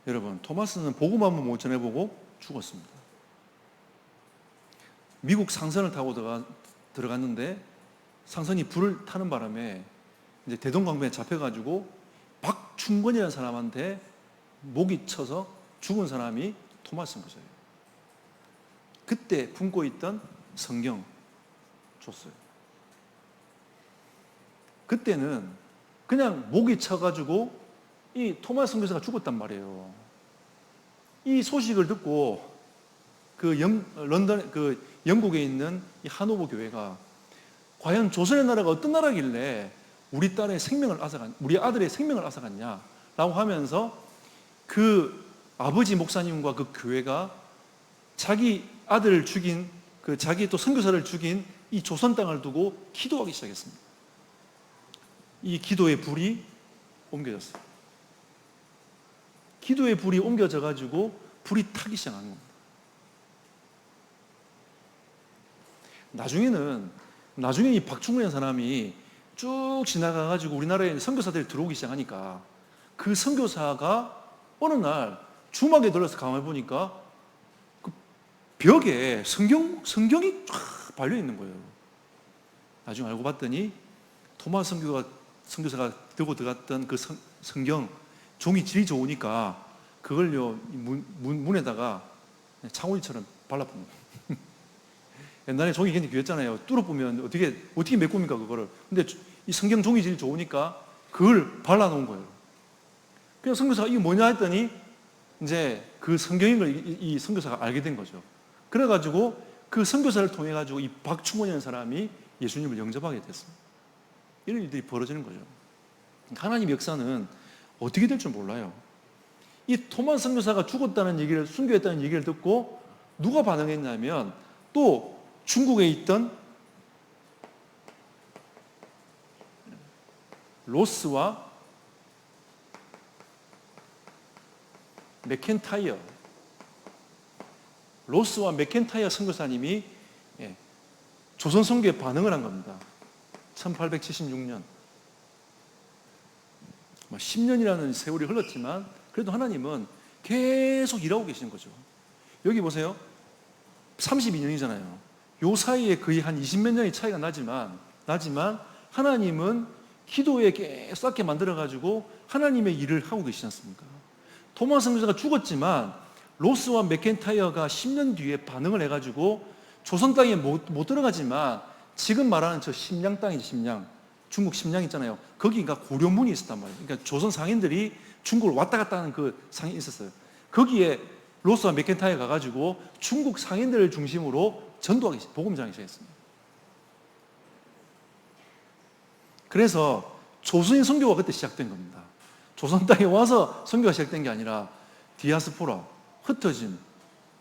[SPEAKER 1] 여러분 토마스는 복음 한번 못 전해보고 죽었습니다. 미국 상선을 타고 들어갔는데 상선이 불을 타는 바람에 이제 대동강변에 잡혀가지고 박충권이라는 사람한테 목이 쳐서 죽은 사람이 토마스 선교사예요. 그때 품고 있던 성경 줬어요. 그때는 그냥 목이 쳐가지고 이 토마스 선교사가 죽었단 말이에요. 이 소식을 듣고 영국에 있는 이 하노버 교회가 과연 조선의 나라가 어떤 나라길래 우리 아들의 생명을 앗아갔냐라고 하면서 그 아버지 목사님과 그 교회가 자기 아들을 죽인 자기 또 선교사를 죽인 이 조선 땅을 두고 기도하기 시작했습니다. 이 기도의 불이 옮겨졌어요. 기도의 불이 옮겨져 가지고 불이 타기 시작한 겁니다. 나중에 이 박충근이라는 사람이 쭉 지나가 가지고 우리나라에 선교사들이 들어오기 시작하니까 그 선교사가 어느 날 주막에 들어서 가만히 보니까 그 벽에 성경이 쫙 발려 있는 거예요. 나중에 알고 봤더니 토마스 선교사가 들고 들어갔던 그 성경 종이 질이 좋으니까 그걸요 문에다가 창호지처럼 발라봅니다. 옛날에 종이 굉장히 귀했잖아요. 뚫어보면 어떻게 메꿉니까 그거를. 근데 이 성경 종이 질이 좋으니까 그걸 발라놓은 거예요. 그래서 선교사가 이게 뭐냐 했더니 이제 그 성경인 걸 이 선교사가 알게 된 거죠. 그래가지고 그 선교사를 통해 가지고 이 박충원이라는 사람이 예수님을 영접하게 됐습니다. 이런 일들이 벌어지는 거죠. 하나님 역사는 어떻게 될 줄 몰라요. 이 토마스 선교사가 죽었다는 얘기를 순교했다는 얘기를 듣고 누가 반응했냐면 또 중국에 있던 로스와 맥켄타이어 선교사님이 조선 선교에 반응을 한 겁니다. 1876년 10년이라는 세월이 흘렀지만 그래도 하나님은 계속 일하고 계시는 거죠. 여기 보세요. 32년이잖아요. 요 사이에 거의 한 20몇 년의 차이가 나지만 하나님은 기도에 계속 쌓게 만들어가지고 하나님의 일을 하고 계시지 않습니까? 토마스 선교사가 죽었지만 로스와 맥켄타이어가 10년 뒤에 반응을 해가지고 조선 땅에 못 들어가지만 지금 말하는 저 심양 땅이지, 심양. 중국 심양 있잖아요. 거기가 고려문이 있었단 말이에요. 그러니까 조선 상인들이 중국을 왔다 갔다 하는 그 상인이 있었어요. 거기에 로스와 맥켄타이어 가가지고 중국 상인들을 중심으로 전도하기, 복음 전하기 시작했습니다. 그래서 조선인 선교가 그때 시작된 겁니다. 조선 땅에 와서 선교가 시작된 게 아니라 디아스포라, 흩어짐,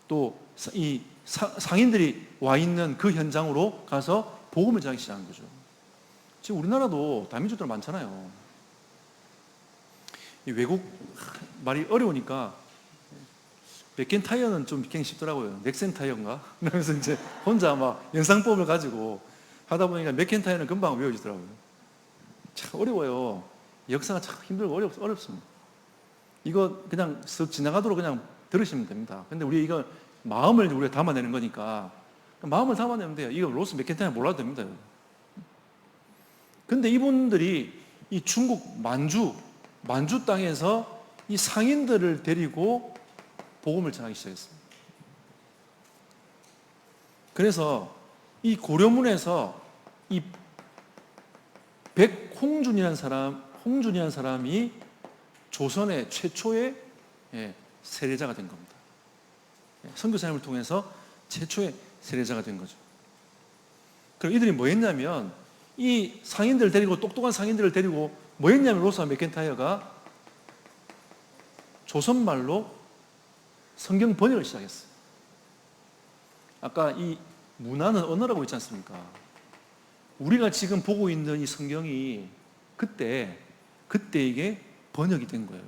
[SPEAKER 1] 또 이 상인들이 와 있는 그 현장으로 가서 복음을 전하기 시작한 거죠. 지금 우리나라도 다민족들 많잖아요. 이 외국 말이 어려우니까 맥켄타이어는 좀 믿기 쉽더라고요. 넥센타이어인가? 그래서 이제 혼자 막 연상법을 가지고 하다 보니까 맥켄타이어는 금방 외워지더라고요. 참 어려워요. 역사가 참 힘들고 어렵습니다. 이거 그냥 쓱 지나가도록 그냥 들으시면 됩니다. 근데 우리 이거 마음을 우리가 담아내는 거니까 마음을 담아내면 돼요. 이거 로스 맥켄타이어 몰라도 됩니다. 근데 이분들이 이 중국 만주 땅에서 이 상인들을 데리고 복음을 전하기 시작했습니다. 그래서 이 고려문에서 이 백홍준이라는 사람이 조선의 최초의 세례자가 된 겁니다. 선교사님을 통해서 최초의 세례자가 된 거죠. 그럼 이들이 뭐 했냐면 이 상인들을 데리고, 똑똑한 상인들을 데리고 뭐 했냐면 로스와 맥켄타이어가 조선말로 성경 번역을 시작했어요. 아까 이 문화는 언어라고 있지 않습니까? 우리가 지금 보고 있는 이 성경이 그때 이게 번역이 된 거예요.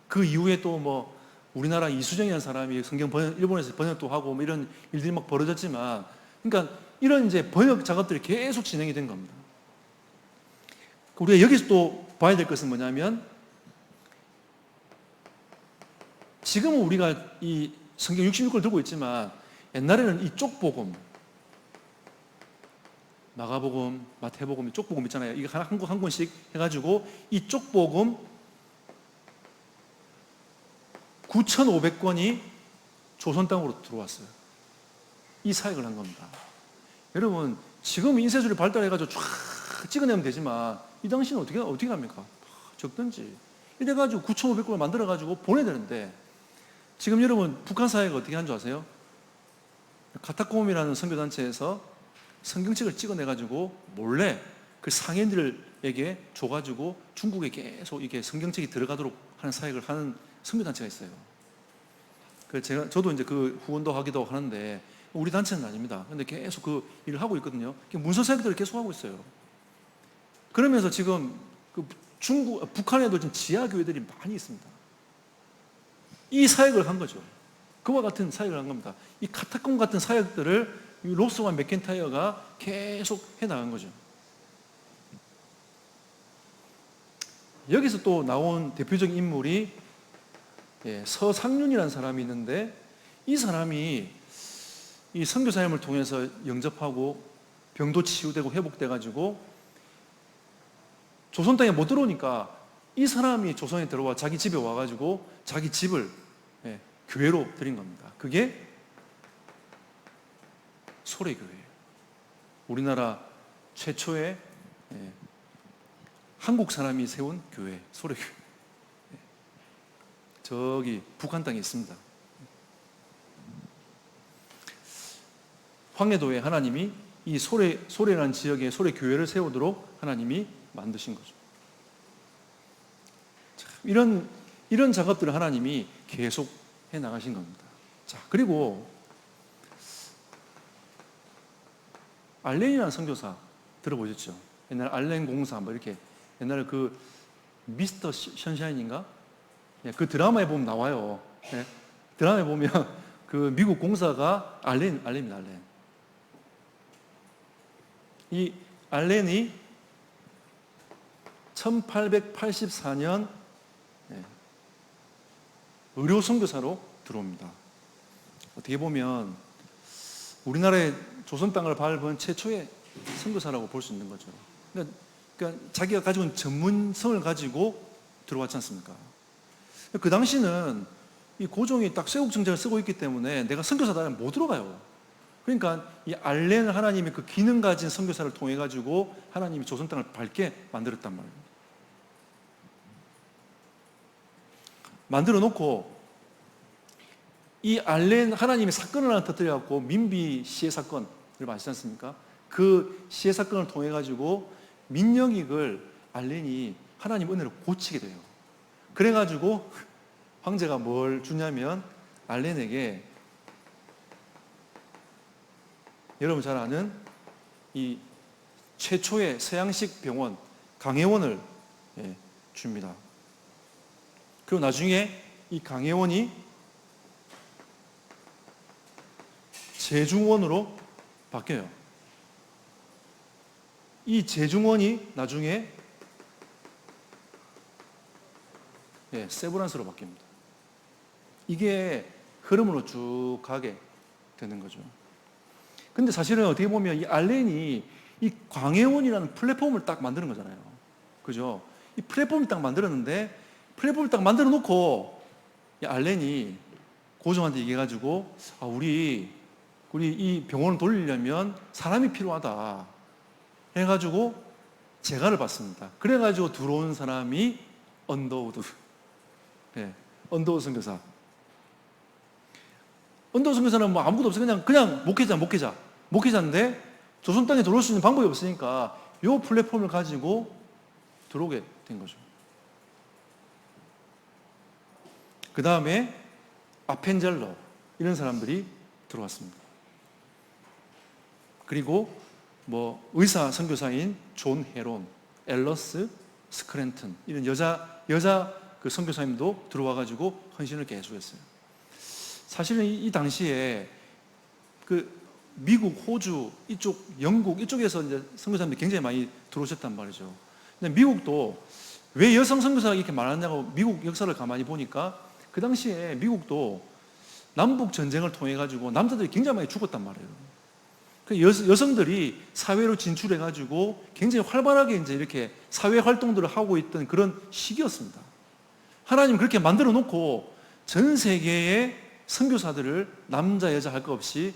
[SPEAKER 1] 그 이후에 또 뭐 우리나라 이수정이라는 사람이 성경 번역, 일본에서 번역도 하고 뭐 이런 일들이 막 벌어졌지만, 그러니까 이런 이제 번역 작업들이 계속 진행이 된 겁니다. 우리가 여기서 또 봐야 될 것은 뭐냐면, 지금은 우리가 이 성경 66권을 들고 있지만 옛날에는 이쪽 복음, 마가복음, 마태복음, 이쪽 복음 있잖아요. 이거 한 권씩 해가지고 이쪽 복음 9,500권이 조선 땅으로 들어왔어요. 이 사역을 한 겁니다. 여러분, 지금 인쇄술이 발달해가지고 쫙 찍어내면 되지만 이 당시는 어떻게 합니까? 적든지. 이래가지고 9,500권을 만들어가지고 보내야 되는데, 지금 여러분 북한 사회가 어떻게 한 줄 아세요? 카타콤이라는 선교단체에서 성경책을 찍어내가지고 몰래 그 상인들에게 줘가지고 중국에 계속 이게 성경책이 들어가도록 하는 사역을 하는 선교단체가 있어요. 저도 이제 그 후원도 하기도 하는데, 우리 단체는 아닙니다. 근데 계속 그 일을 하고 있거든요. 문서 사역들을 계속 하고 있어요. 그러면서 지금 그 북한에도 지금 지하교회들이 많이 있습니다. 이 사역을 한 거죠. 그와 같은 사역을 한 겁니다. 이 카타콤 같은 사역들을 로스와 맥켄타이어가 계속 해나간 거죠. 여기서 또 나온 대표적인 인물이 서상륜이라는 사람이 있는데, 이 사람이 이 선교사님을 통해서 영접하고 병도 치유되고 회복돼가지고 조선 땅에 못 들어오니까 이 사람이 조선에 들어와 자기 집에 와가지고 자기 집을 교회로 드린 겁니다. 그게 소래교회예요. 우리나라 최초의 한국 사람이 세운 교회, 소래교회. 저기 북한 땅에 있습니다. 황해도에 하나님이 이 소래라는 지역에 소래교회를 세우도록 하나님이 만드신 거죠. 이런 작업들을 하나님이 계속 해 나가신 겁니다. 자, 그리고 알렌이라는 선교사 들어보셨죠? 옛날 알렌 공사 뭐 이렇게 옛날에 그 미스터 션샤인인가? 그 드라마에 보면 나와요. 드라마에 보면 그 미국 공사가 알렌입니다. 알렌. 이 알렌이 1884년 의료 선교사로 들어옵니다. 어떻게 보면 우리나라의 조선 땅을 밟은 최초의 선교사라고 볼 수 있는 거죠. 그러니까 자기가 가지고 있는 전문성을 가지고 들어왔지 않습니까? 그 당시는 이 고종이 딱 쇄국정책을 쓰고 있기 때문에 내가 선교사다 못 들어가요. 그러니까 이 알렌 하나님의 그 기능 가진 선교사를 통해 가지고 하나님이 조선 땅을 밟게 만들었단 말이에요. 만들어 놓고 이 알렌 하나님의 사건을 하나 터뜨려 갖고 민비 시해 사건을 아시지 않습니까? 그 시해 사건을 통해 가지고 민영익을 알렌이 하나님 은혜로 고치게 돼요. 그래 가지고 황제가 뭘 주냐면 알렌에게 여러분 잘 아는 이 최초의 서양식 병원 강혜원을 줍니다. 그리고 나중에 이 강혜원이 제중원으로 바뀌어요. 이 제중원이 나중에 세브란스로 바뀝니다. 이게 흐름으로 쭉 가게 되는 거죠. 근데 사실은 어떻게 보면 이 알렌이 이 광해원이라는 플랫폼을 딱 만드는 거잖아요. 그죠? 이 플랫폼을 딱 만들었는데 플랫폼을 딱 만들어 놓고 이 알렌이 고종한테 얘기해가지고 우리 이 병원을 돌리려면 사람이 필요하다 해가지고 재가를 받습니다. 그래가지고 들어온 사람이 언더우드. 언더우드 선교사. 언더우드 선교사는 뭐 아무것도 없어요. 그냥 목회자인데 조선 땅에 들어올 수 있는 방법이 없으니까 이 플랫폼을 가지고 들어오게 된 거죠. 그 다음에 아펜젤러 이런 사람들이 들어왔습니다. 그리고 뭐 의사 선교사인 존 헤론, 앨러스 스크랜튼 이런 여자 그 선교사님도 들어와 가지고 헌신을 계속했어요. 사실은 이 당시에 그 미국, 호주 이쪽, 영국 이쪽에서 이제 선교사님들이 굉장히 많이 들어오셨단 말이죠. 근데 미국도 왜 여성 선교사가 이렇게 많았냐고 미국 역사를 가만히 보니까 그 당시에 미국도 남북 전쟁을 통해 가지고 남자들이 굉장히 많이 죽었단 말이에요. 그 여성들이 사회로 진출해 가지고 굉장히 활발하게 이제 이렇게 사회 활동들을 하고 있던 그런 시기였습니다. 하나님 그렇게 만들어 놓고 전 세계의 선교사들을 남자 여자 할 것 없이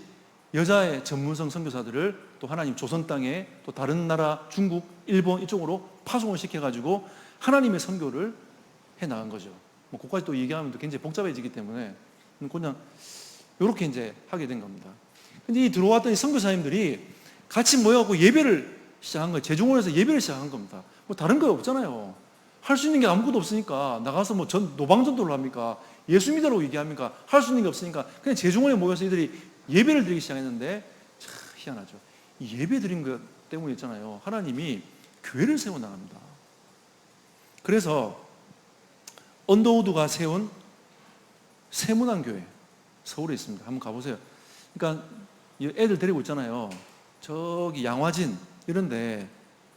[SPEAKER 1] 여자의 전문성 선교사들을 또 하나님 조선 땅에 또 다른 나라 중국, 일본 이쪽으로 파송을 시켜가지고 하나님의 선교를 해 나간 거죠. 뭐 그까지 또 얘기하면 또 굉장히 복잡해지기 때문에 그냥 이렇게 이제 하게 된 겁니다. 근데 이 들어왔던 이 선교사님들이 같이 모여갖고 예배를 시작한 거예요. 제중원에서 예배를 시작한 겁니다. 뭐 다른 거 없잖아요. 할 수 있는 게 아무것도 없으니까 나가서 뭐 노방전도를 합니까? 예수 믿으라고 얘기합니까? 할 수 있는 게 없으니까 그냥 제중원에 모여서 이들이 예배를 드리기 시작했는데 참 희한하죠. 이 예배 드린 것 때문에 있잖아요. 하나님이 교회를 세워나갑니다. 그래서 언더우드가 세운 세문안교회 서울에 있습니다. 한번 가보세요. 그러니까 애들 데리고 있잖아요. 저기 양화진 이런데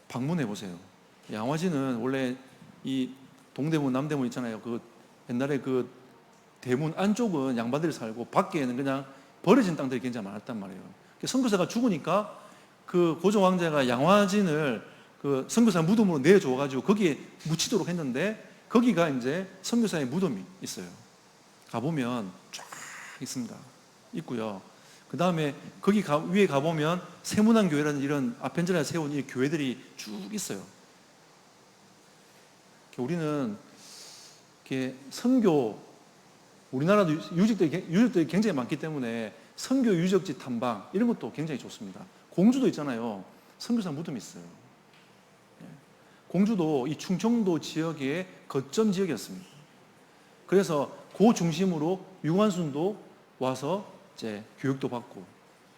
[SPEAKER 1] 방문해 보세요. 양화진은 원래 이 동대문, 남대문 있잖아요. 그 옛날에 그 대문 안쪽은 양반들이 살고 밖에는 그냥 버려진 땅들이 굉장히 많았단 말이에요. 선교사가 죽으니까 그 고종 황제가 양화진을 그 선교사 무덤으로 내줘가지고 거기에 묻히도록 했는데 거기가 이제 선교사의 무덤이 있어요. 가보면 쫙 있습니다. 있고요. 그 다음에 거기 위에 가보면 세문안교회라는 이런 아펜젤라에 세운 이 교회들이 쭉 있어요. 우리는 이렇게 선교, 우리나라도 유적들이 굉장히 많기 때문에 선교 유적지 탐방 이런 것도 굉장히 좋습니다. 공주도 있잖아요. 선교사 무덤이 있어요. 공주도 이 충청도 지역의 거점 지역이었습니다. 그래서 그 중심으로 유관순도 와서 이제 교육도 받고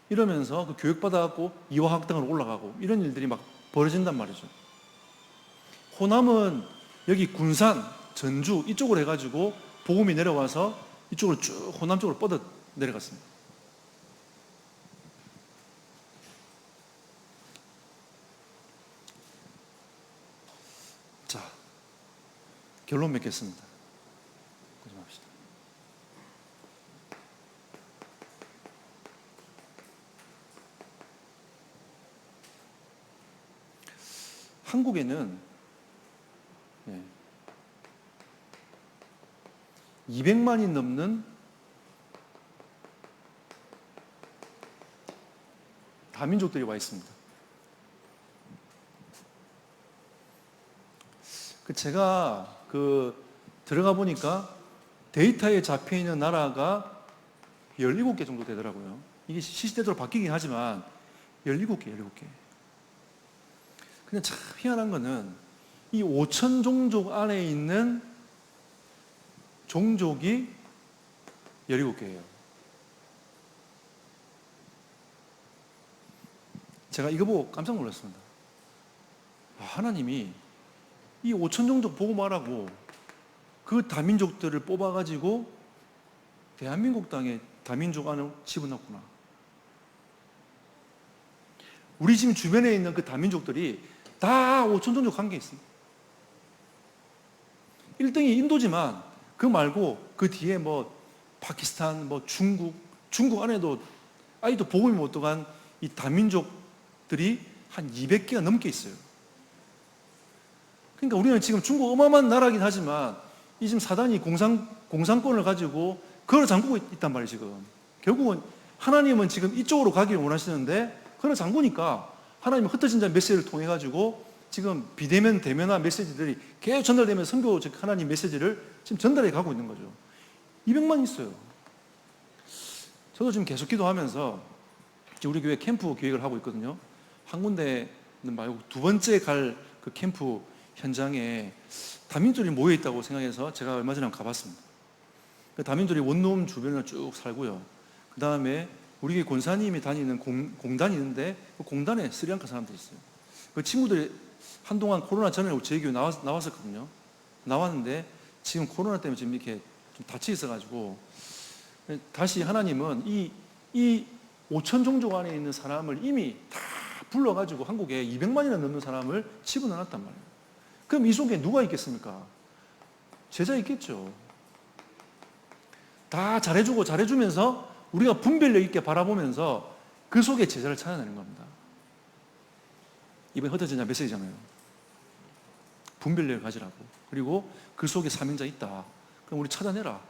[SPEAKER 1] 이러면서 그 교육받아갖고 이화학당으로 올라가고 이런 일들이 막 벌어진단 말이죠. 호남은 여기 군산, 전주 이쪽으로 해가지고 복음이 내려와서 이쪽으로 쭉 호남 쪽으로 뻗어 내려갔습니다. 자, 결론 맺겠습니다. 고생합시다. 한국에는 200만이 넘는 다민족들이 와 있습니다. 제가 들어가 보니까 데이터에 잡혀 있는 나라가 17개 정도 되더라고요. 이게 시시때때로 바뀌긴 하지만 17개. 근데 참 희한한 거는 이 5천 종족 안에 있는 종족이 17개예요. 제가 이거 보고 깜짝 놀랐습니다. 하나님이 이 5천 종족 보고 말하고 그 다민족들을 뽑아가지고 대한민국 땅에 다민족 안에 집어넣구나. 우리 지금 주변에 있는 그 다민족들이 다 5천 종족 관계에 있습니다. 1등이 인도지만 그 말고 그 뒤에 뭐 파키스탄, 뭐 중국 안에도 아직도 복음이 못 들어간 이 다민족들이 한 200개가 넘게 있어요. 그러니까 우리는 지금 중국 어마어마한 나라긴 하지만 이 지금 사단이 공산권을 가지고 그걸 잠그고 있단 말이에요, 지금. 결국은 하나님은 지금 이쪽으로 가기를 원하시는데 그걸 잠그니까 하나님은 흩어진 자 메시지를 통해 가지고 지금 비대면 대면화 메시지들이 계속 전달되면서 선교 즉 하나님 메시지를 지금 전달해 가고 있는 거죠. 200만 있어요. 저도 지금 계속 기도하면서 우리 교회 캠프 기획을 하고 있거든요. 한 군데는 말고 두 번째 갈 그 캠프 현장에 다민족이 모여 있다고 생각해서 제가 얼마 전에 가봤습니다. 그 다민족이 원룸 주변을 쭉 살고요. 그 다음에 우리 교회 권사님이 다니는 공단이 있는데 그 공단에 스리랑카 사람들이 있어요. 그 친구들이 한동안 코로나 전에 저희 교회 나왔었거든요. 나왔는데 지금 코로나 때문에 지금 이렇게 좀 닫혀 있어가지고 다시 하나님은 이 5천 종족 안에 있는 사람을 이미 다 불러가지고 한국에 200만이나 넘는 사람을 집어넣었단 말이에요. 그럼 이 속에 누가 있겠습니까? 제자 있겠죠. 다 잘해주면서 우리가 분별력 있게 바라보면서 그 속에 제자를 찾아내는 겁니다. 이번에 흩어진 자 메시지잖아요. 분별력을 가지라고. 그리고 그 속에 사명자 있다. 그럼 우리 찾아내라.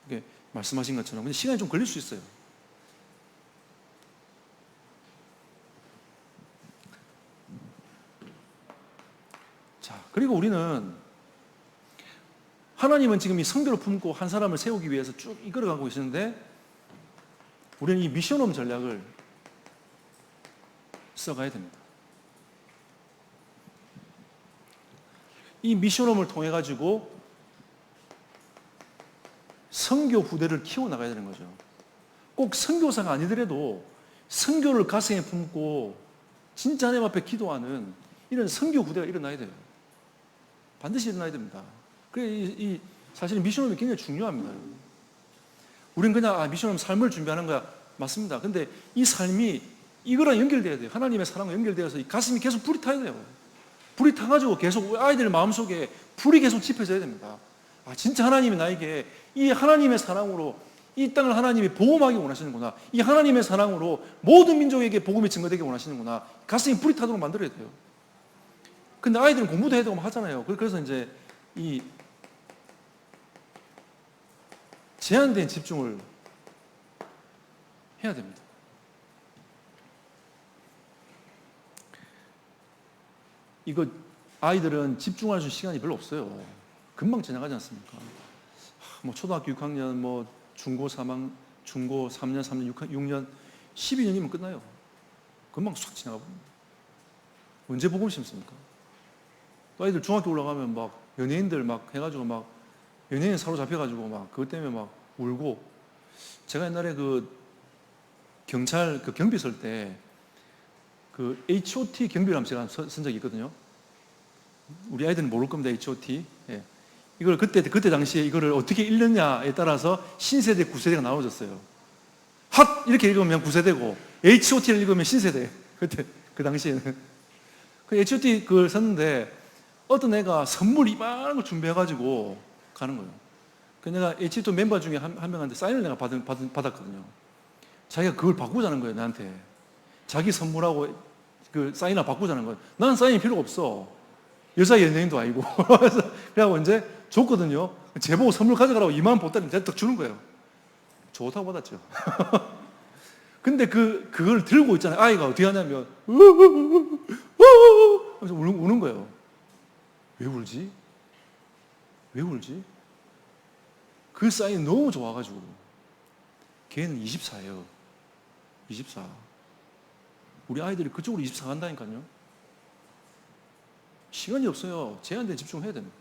[SPEAKER 1] 이렇게 말씀하신 것처럼. 근데 시간이 좀 걸릴 수 있어요. 자, 그리고 우리는 하나님은 지금 이 성교를 품고 한 사람을 세우기 위해서 쭉 이끌어가고 계시는데 우리는 이 미션홈 전략을 써가야 됩니다. 이 미션홈을 통해 가지고 선교 후대를 키워나가야 되는 거죠. 꼭 선교사가 아니더라도 선교를 가슴에 품고 진짜 하나님 앞에 기도하는 이런 선교 후대가 일어나야 돼요. 반드시 일어나야 됩니다. 그래 사실 미션홈이 굉장히 중요합니다. 우리는 그냥 미션홈 삶을 준비하는 거야. 맞습니다. 근데 이 삶이 이거랑 연결돼야 돼요. 하나님의 사랑과 연결되어서 이 가슴이 계속 불이 타야 돼요. 불이 타가지고 계속 아이들 마음속에 불이 계속 지펴져야 됩니다. 진짜 하나님이 나에게 이 하나님의 사랑으로 이 땅을 하나님이 보호하기 원하시는구나. 이 하나님의 사랑으로 모든 민족에게 복음이 증거되기 원하시는구나. 가슴이 불이 타도록 만들어야 돼요. 근데 아이들은 공부도 해야 되고 하잖아요. 그래서 이제 이 제한된 집중을 해야 됩니다. 이거 아이들은 집중할 수 있는 시간이 별로 없어요. 금방 지나가지 않습니까? 뭐 초등학교 6학년, 뭐 중고 3년, 3년, 6년, 12년이면 끝나요. 금방 쑥 지나가 버립니다. 언제 복음 심습니까? 또 아이들 중학교 올라가면 막 연예인들 막 해가지고 막 연예인 사로잡혀가지고 막 그것 때문에 막 울고. 제가 옛날에 그 경찰 그 경비 설 때 그 HOT 경비를 한번 제가 쓴 적이 있거든요. 우리 아이들은 모를 겁니다. HOT. 예. 이걸 그때 당시에 이거를 어떻게 읽느냐에 따라서 신세대, 구세대가 나눠졌어요. 핫! 이렇게 읽으면 구세대고 HOT를 읽으면 신세대. 그때 그 당시에는 그 HOT 그걸 썼는데 어떤 애가 선물 이만한 걸 준비해가지고 가는 거예요. 그 내가 HOT 멤버 중에 한 명한테 사인을 내가 받았거든요. 자기가 그걸 바꾸자는 거예요, 나한테. 자기 선물하고 그 사인을 바꾸자는 거예요. 나는 사인이 필요 없어. 여자 연예인도 아니고. 그래서 이제 줬거든요. 제보고 선물 가져가라고 2만 원 보따리 내가 딱 주는 거예요. 좋다고 받았죠. 근데 그걸 들고 있잖아요. 아이가 어떻게 하냐면, 그래서 우는 거예요. 왜 울지? 왜 울지? 그 사인이 너무 좋아가지고. 걔는 24예요. 24. 우리 아이들이 그쪽으로 24 간다니까요. 시간이 없어요. 제한된 집중해야 됩니다.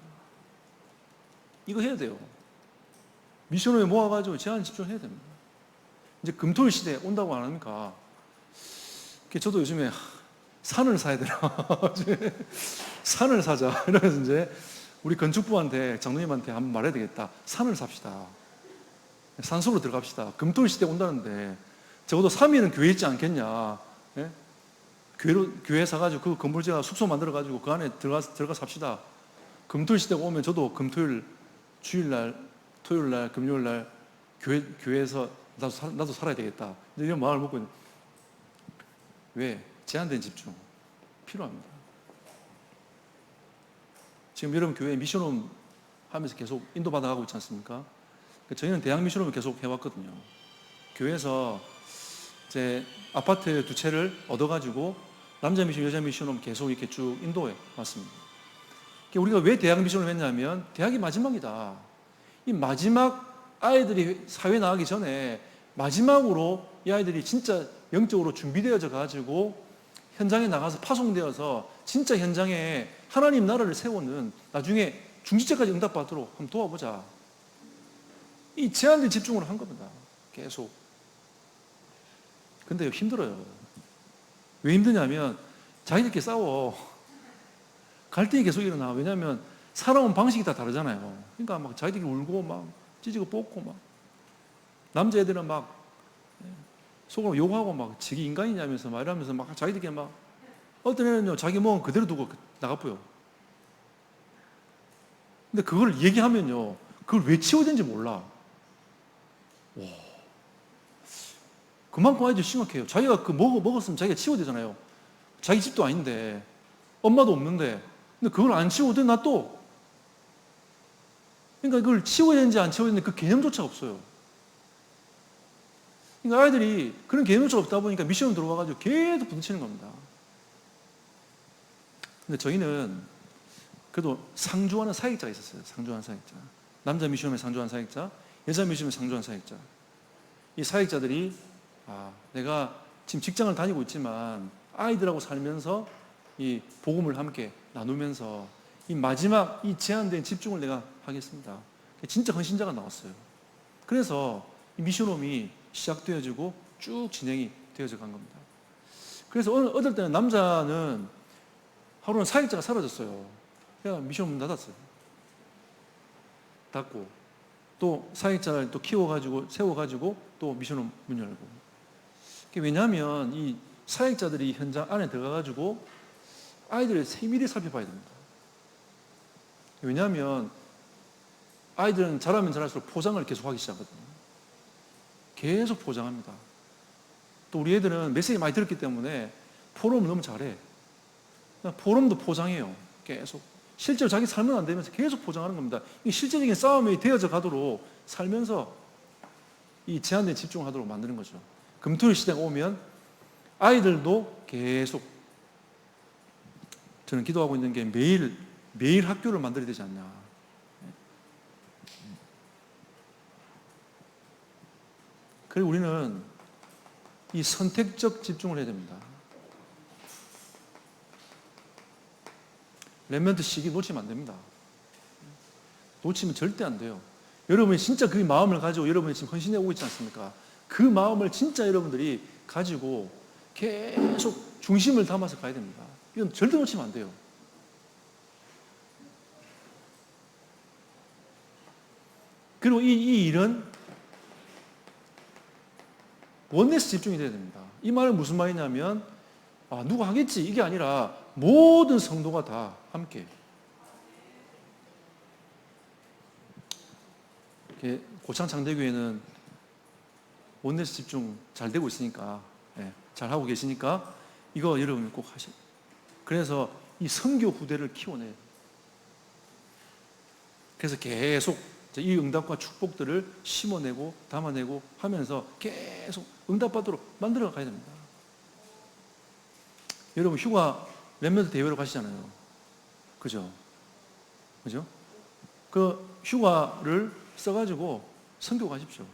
[SPEAKER 1] 이거 해야 돼요. 미션을 모아가지고 제한 집중해야 됩니다. 이제 금토일 시대 온다고 안 합니까? 저도 요즘에 산을 사야 되나? 산을 사자. 이러면서 이제 우리 건축부한테, 장로님한테 한번 말해야 되겠다. 산을 삽시다. 산속으로 들어갑시다. 금토일 시대 온다는데 적어도 3일은 교회 있지 않겠냐. 예? 교회 사가지고 그 건물 제가 숙소 만들어가지고 그 안에 들어가 삽시다. 금토일 시대가 오면 저도 금토일, 주일날, 토요일날, 금요일날 교회에서 나도 살아야 되겠다. 이런 마음을 먹고 있는. 왜? 제한된 집중 필요합니다. 지금 여러분 교회 미션홈 하면서 계속 인도받아가고 있지 않습니까? 저희는 대학 미션홈을 계속 해왔거든요. 교회에서 제 아파트 2채를 얻어가지고 남자 미션, 여자 미션홈 계속 이렇게 쭉 인도해 왔습니다. 우리가 왜 대학 미션을 했냐면 대학이 마지막이다. 이 마지막 아이들이 사회 나가기 전에 마지막으로 이 아이들이 진짜 영적으로 준비되어져 가지고 현장에 나가서 파송되어서 진짜 현장에 하나님 나라를 세우는 나중에 중지죄까지 응답받도록 한번 도와보자. 이 제한된 집중으로 한 겁니다. 계속. 근데 힘들어요. 왜 힘드냐면 자기들끼리 싸워. 갈등이 계속 일어나. 왜냐하면 살아온 방식이 다 다르잖아요. 그러니까 막 자기들끼리 울고 막 찢고 뽑고 막 남자애들은 막 속으로 욕하고 막 지기 인간이냐면서 막 이러면서 막 자기들끼리 막 어떤 애는요 자기 몸은 그대로 두고 나가고요. 근데 그걸 얘기하면요 그걸 왜 치워야 되는지 몰라. 와. 그만큼 아이들 심각해요. 자기가 먹었으면 자기가 치워야 되잖아요. 자기 집도 아닌데 엄마도 없는데 근데 그걸 안 치워도 나 또. 그러니까 그걸 치워야 되는지 안 치워야 되는지 그 개념조차 없어요. 그러니까 아이들이 그런 개념조차 없다 보니까 미션 들어와가지고 계속 부딪히는 겁니다. 근데 저희는 그래도 상주하는 사역자가 있었어요. 상주하는 사역자. 남자 미션홈에 상주하는 사역자, 여자 미션홈에 상주하는 사역자. 이 사역자들이 내가 지금 직장을 다니고 있지만 아이들하고 살면서 이 복음을 함께 나누면서 이 마지막 이 제한된 집중을 내가 하겠습니다. 진짜 헌신자가 나왔어요. 그래서 이 미션홈이 시작되어지고 쭉 진행이 되어져 간 겁니다. 그래서 어떨 때는 남자는 하루는 사역자가 사라졌어요. 그냥 미션홈 닫았어요. 닫고 또 사역자를 또 키워가지고 세워가지고 또 미션홈 문 열고. 왜냐하면 이 사역자들이 현장 안에 들어가가지고 아이들을 세밀히 살펴봐야 됩니다. 왜냐하면 아이들은 자라면 자랄수록 포장을 계속 하기 시작하거든요. 계속 포장합니다. 또 우리 애들은 메시지 많이 들었기 때문에 포럼을 너무 잘해. 포럼도 포장해요. 계속. 실제로 자기 삶은 안 되면서 계속 포장하는 겁니다. 이 실제적인 싸움이 되어져 가도록 살면서 이 제한된 집중을 하도록 만드는 거죠. 금토일 시대가 오면 아이들도 계속 저는 기도하고 있는 게 매일 학교를 만들어야 되지 않냐. 그리고 우리는 이 선택적 집중을 해야 됩니다. 렘넌트 시기 놓치면 안 됩니다. 놓치면 절대 안 돼요. 여러분이 진짜 그 마음을 가지고 여러분이 지금 헌신해 오고 있지 않습니까? 그 마음을 진짜 여러분들이 가지고 계속 중심을 담아서 가야 됩니다. 이건 절대 놓치면 안 돼요. 그리고 이 일은 원네스 집중이 돼야 됩니다. 이 말은 무슨 말이냐면 누가 하겠지 이게 아니라 모든 성도가 다 함께 고창 장대교회는 원네스 집중 잘 되고 있으니까 잘 하고 계시니까 이거 여러분 꼭 하셔야 돼요. 그래서 이 선교 후대를 키워내요. 그래서 계속 이 응답과 축복들을 심어내고 담아내고 하면서 계속 응답받도록 만들어 가야 됩니다. 여러분 휴가 랩런트 대회로 가시잖아요. 그죠? 그 휴가를 써가지고 선교 가십시오.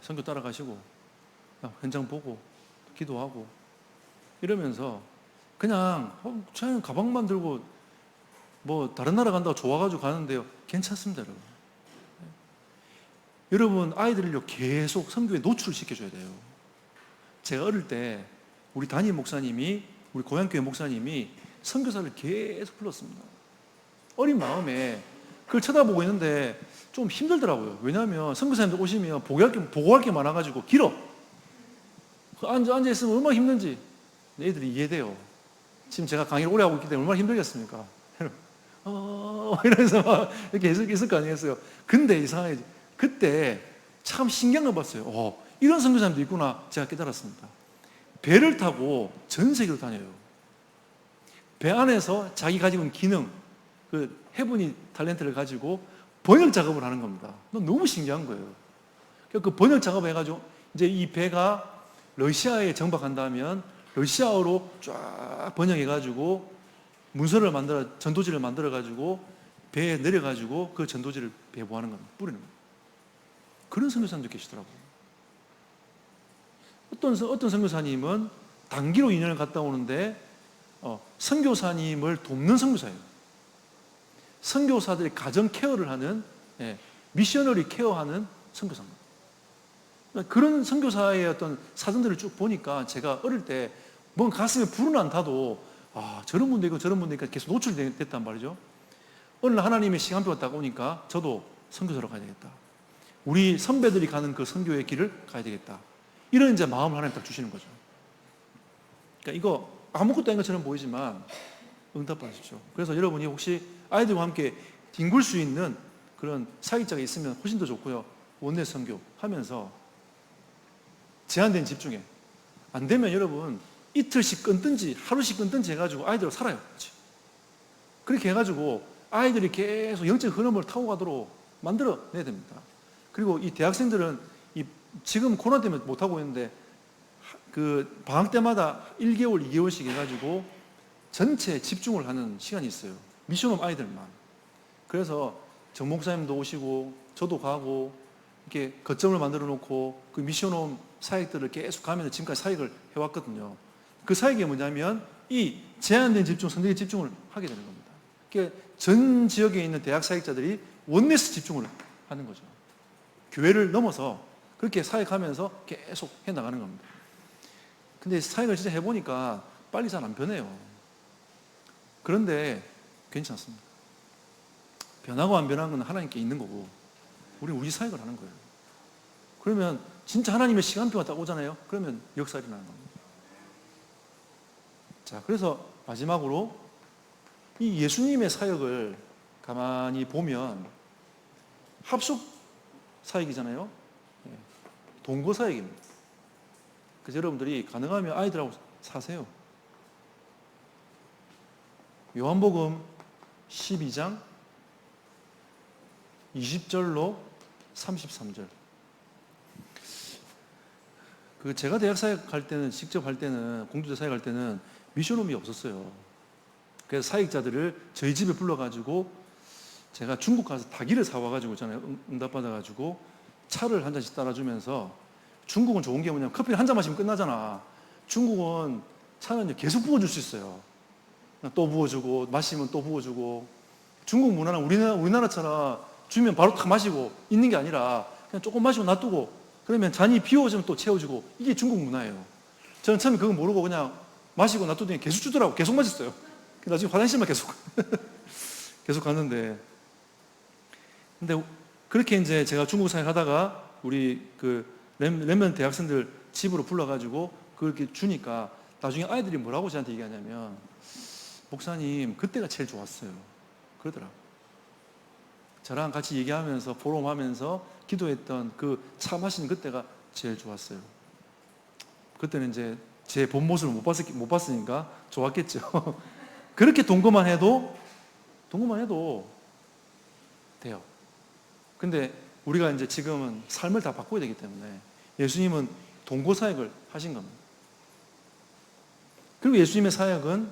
[SPEAKER 1] 선교 따라가시고 현장 보고 기도하고 이러면서 그냥 가방만 들고 뭐 다른 나라 간다고 좋아가지고 가는데요. 괜찮습니다, 여러분. 여러분 아이들을요 계속 선교에 노출시켜줘야 돼요. 제가 어릴 때 우리 담임 목사님이 우리 고향교회 목사님이 선교사를 계속 불렀습니다. 어린 마음에 그걸 쳐다보고 있는데 좀 힘들더라고요. 왜냐하면 선교사님들 오시면 보고할 게 많아가지고 길어. 앉아있으면 얼마나 힘든지 애들이 이해돼요. 지금 제가 강의를 오래 하고 있기 때문에 얼마나 힘들겠습니까? 이러면서 막 이렇게 있을 거 아니겠어요? 근데 이상하게 그때 참 신기한 거 봤어요. 이런 선교사님도 있구나 제가 깨달았습니다. 배를 타고 전 세계로 다녀요. 배 안에서 자기 가지고 있는 기능, 그 해분이 탤런트를 가지고 번역 작업을 하는 겁니다. 너무 신기한 거예요. 그 번역 작업을 해가지고 이제 이 배가 러시아에 정박한다면 러시아어로 쫙 번역해가지고 문서를 전도지를 만들어가지고 배에 내려가지고 그 전도지를 배부하는 겁니다. 뿌리는 겁니다. 그런 선교사님도 계시더라고요. 어떤 선교사님은 단기로 2년을 갔다 오는데 선교사님을 돕는 선교사예요. 선교사들이 가정 케어를 하는 미셔너리 케어하는 선교사입니다. 그런 선교사의 어떤 사정들을 쭉 보니까 제가 어릴 때 뭔가 가슴에 불은 안 타도 저런 분도 있고 저런 분도 있고 계속 노출됐단 말이죠. 어느 날 하나님의 시간표가 딱 오니까 저도 선교사로 가야 되겠다. 우리 선배들이 가는 그 선교의 길을 가야 되겠다. 이런 이제 마음을 하나님 딱 주시는 거죠. 그러니까 이거 아무것도 아닌 것처럼 보이지만 응답받으십시오. 그래서 여러분이 혹시 아이들과 함께 뒹굴 수 있는 그런 사역자가 있으면 훨씬 더 좋고요. 원내 선교 하면서 제한된 집중에 안 되면 여러분 이틀씩 끊든지 하루씩 끊든지 해가지고 아이들하고 살아요. 그렇게 해가지고 아이들이 계속 영적 흐름을 타고 가도록 만들어내야 됩니다. 그리고 이 대학생들은 지금 코로나 때문에 못하고 있는데 그 방학 때마다 1개월, 2개월씩 해가지고 전체 집중을 하는 시간이 있어요. 미션홈 아이들만. 그래서 정 목사님도 오시고 저도 가고 이렇게 거점을 만들어 놓고 그 미션홈 사역들을 계속 가면서 지금까지 사역을 해왔거든요. 그 사역이 뭐냐면 이 제한된 집중, 선택의 집중을 하게 되는 겁니다. 그러니까 전 지역에 있는 대학 사역자들이 원내에서 집중을 하는 거죠. 교회를 넘어서 그렇게 사역하면서 계속 해나가는 겁니다. 근데 사역을 진짜 해보니까 빨리 잘 안 변해요. 그런데 괜찮습니다. 변하고 안 변한 건 하나님께 있는 거고 우리는 우리 사역을 하는 거예요. 그러면 진짜 하나님의 시간표가 딱 오잖아요. 그러면 역사가 일어나는 겁니다. 자, 그래서 마지막으로 이 예수님의 사역을 가만히 보면 합숙 사역이잖아요. 동거 사역입니다. 그래서 여러분들이 가능하면 아이들하고 사세요. 요한복음 12장 20절로 33절. 제가 대학 사역할 때는, 직접 할 때는, 공동체 사역할 때는 미션홈이 없었어요. 그래서 사역자들을 저희 집에 불러가지고 제가 중국 가서 닭이를 사와가지고 있잖아요. 응답받아가지고 차를 한 잔씩 따라주면서 중국은 좋은 게 뭐냐면 커피를 한 잔 마시면 끝나잖아. 중국은 차는 계속 부어줄 수 있어요. 또 부어주고 마시면 또 부어주고. 중국 문화는 우리나라처럼 주면 바로 탁 마시고 있는 게 아니라 그냥 조금 마시고 놔두고 그러면 잔이 비워지면 또 채워주고. 이게 중국 문화예요. 저는 처음에 그거 모르고 그냥 마시고 놔두더니 계속 주더라고. 계속 마셨어요. 나중에 화장실만 계속 계속 갔는데, 근데 그렇게 이제 제가 중국 사역 하다가 우리 그 렘넌트 대학생들 집으로 불러가지고 그렇게 주니까 나중에 아이들이 뭐라고 저한테 얘기하냐면 목사님 그때가 제일 좋았어요. 그러더라고요. 저랑 같이 얘기하면서 포럼하면서 기도했던 그 차 마시는 그때가 제일 좋았어요. 그때는 이제 제 본 모습을 못 봤으니까 좋았겠죠. 그렇게 동거만 해도 돼요. 근데 우리가 이제 지금은 삶을 다 바꿔야 되기 때문에 예수님은 동거 사역을 하신 겁니다. 그리고 예수님의 사역은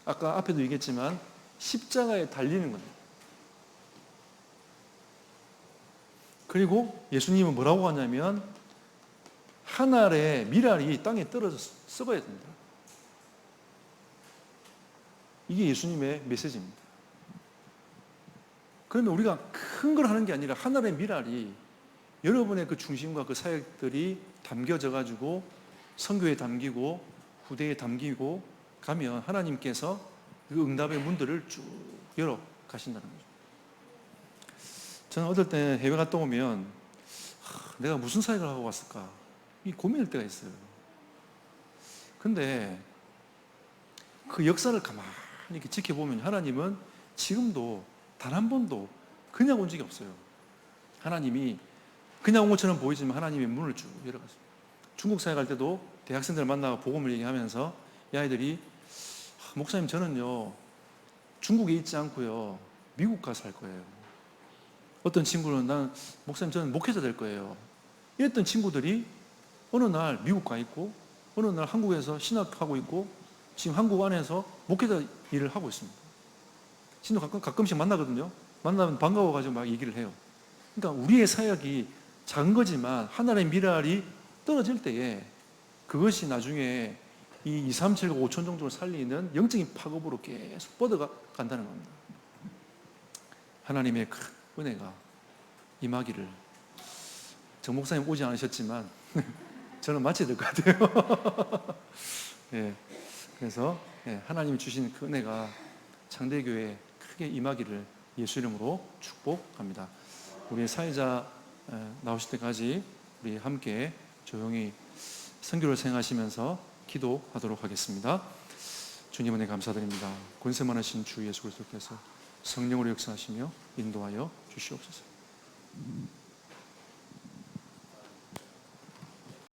[SPEAKER 1] 아까 앞에도 얘기했지만 십자가에 달리는 겁니다. 그리고 예수님은 뭐라고 하냐면 한 알의 밀알이 땅에 떨어져서 썩어야 된다. 이게 예수님의 메시지입니다. 그러면 우리가 큰 걸 하는 게 아니라 한 알의 밀알이 여러분의 그 중심과 그 사역들이 담겨져 가지고 선교에 담기고 후대에 담기고 가면 하나님께서 그 응답의 문들을 쭉 열어 가신다는 거죠. 저는 어떨 때 해외 갔다 오면 내가 무슨 사역을 하고 왔을까 이 고민할 때가 있어요. 근데 그 역사를 가만히 이렇게 지켜보면 하나님은 지금도 단 한 번도 그냥 온 적이 없어요. 하나님이 그냥 온 것처럼 보이지만 하나님의 문을 쭉 열어갔어요. 중국 사역 갈 때도 대학생들 만나고 복음을 얘기하면서 이 아이들이 목사님 저는요 중국에 있지 않고요 미국 가서 살 거예요. 어떤 친구는 난 목사님 저는 목회자 될 거예요. 이랬던 친구들이 어느 날 미국 가 있고 어느 날 한국에서 신학하고 있고 지금 한국 안에서 목회자 일을 하고 있습니다. 신도 가끔씩 만나거든요. 만나면 반가워가지고 막 얘기를 해요. 그러니까 우리의 사역이 작은 거지만 하나의 미랄이 떨어질 때에 그것이 나중에 이 2, 3, 7, 5천 정도를 살리는 영적인 파급으로 계속 뻗어가 간다는 겁니다. 하나님의 큰 은혜가 임하기를. 정 목사님 오지 않으셨지만 저는 마쳐야 될 것 같아요. 예, 그래서 하나님이 주신 그 은혜가 창대교회에 크게 임하기를 예수 이름으로 축복합니다. 우리 사회자 나오실 때까지 우리 함께 조용히 선교를 생각하시면서 기도하도록 하겠습니다. 주님 은혜 감사드립니다. 권세 많으신 주 예수 그리스도께서 성령으로 역사하시며 인도하여 주시옵소서.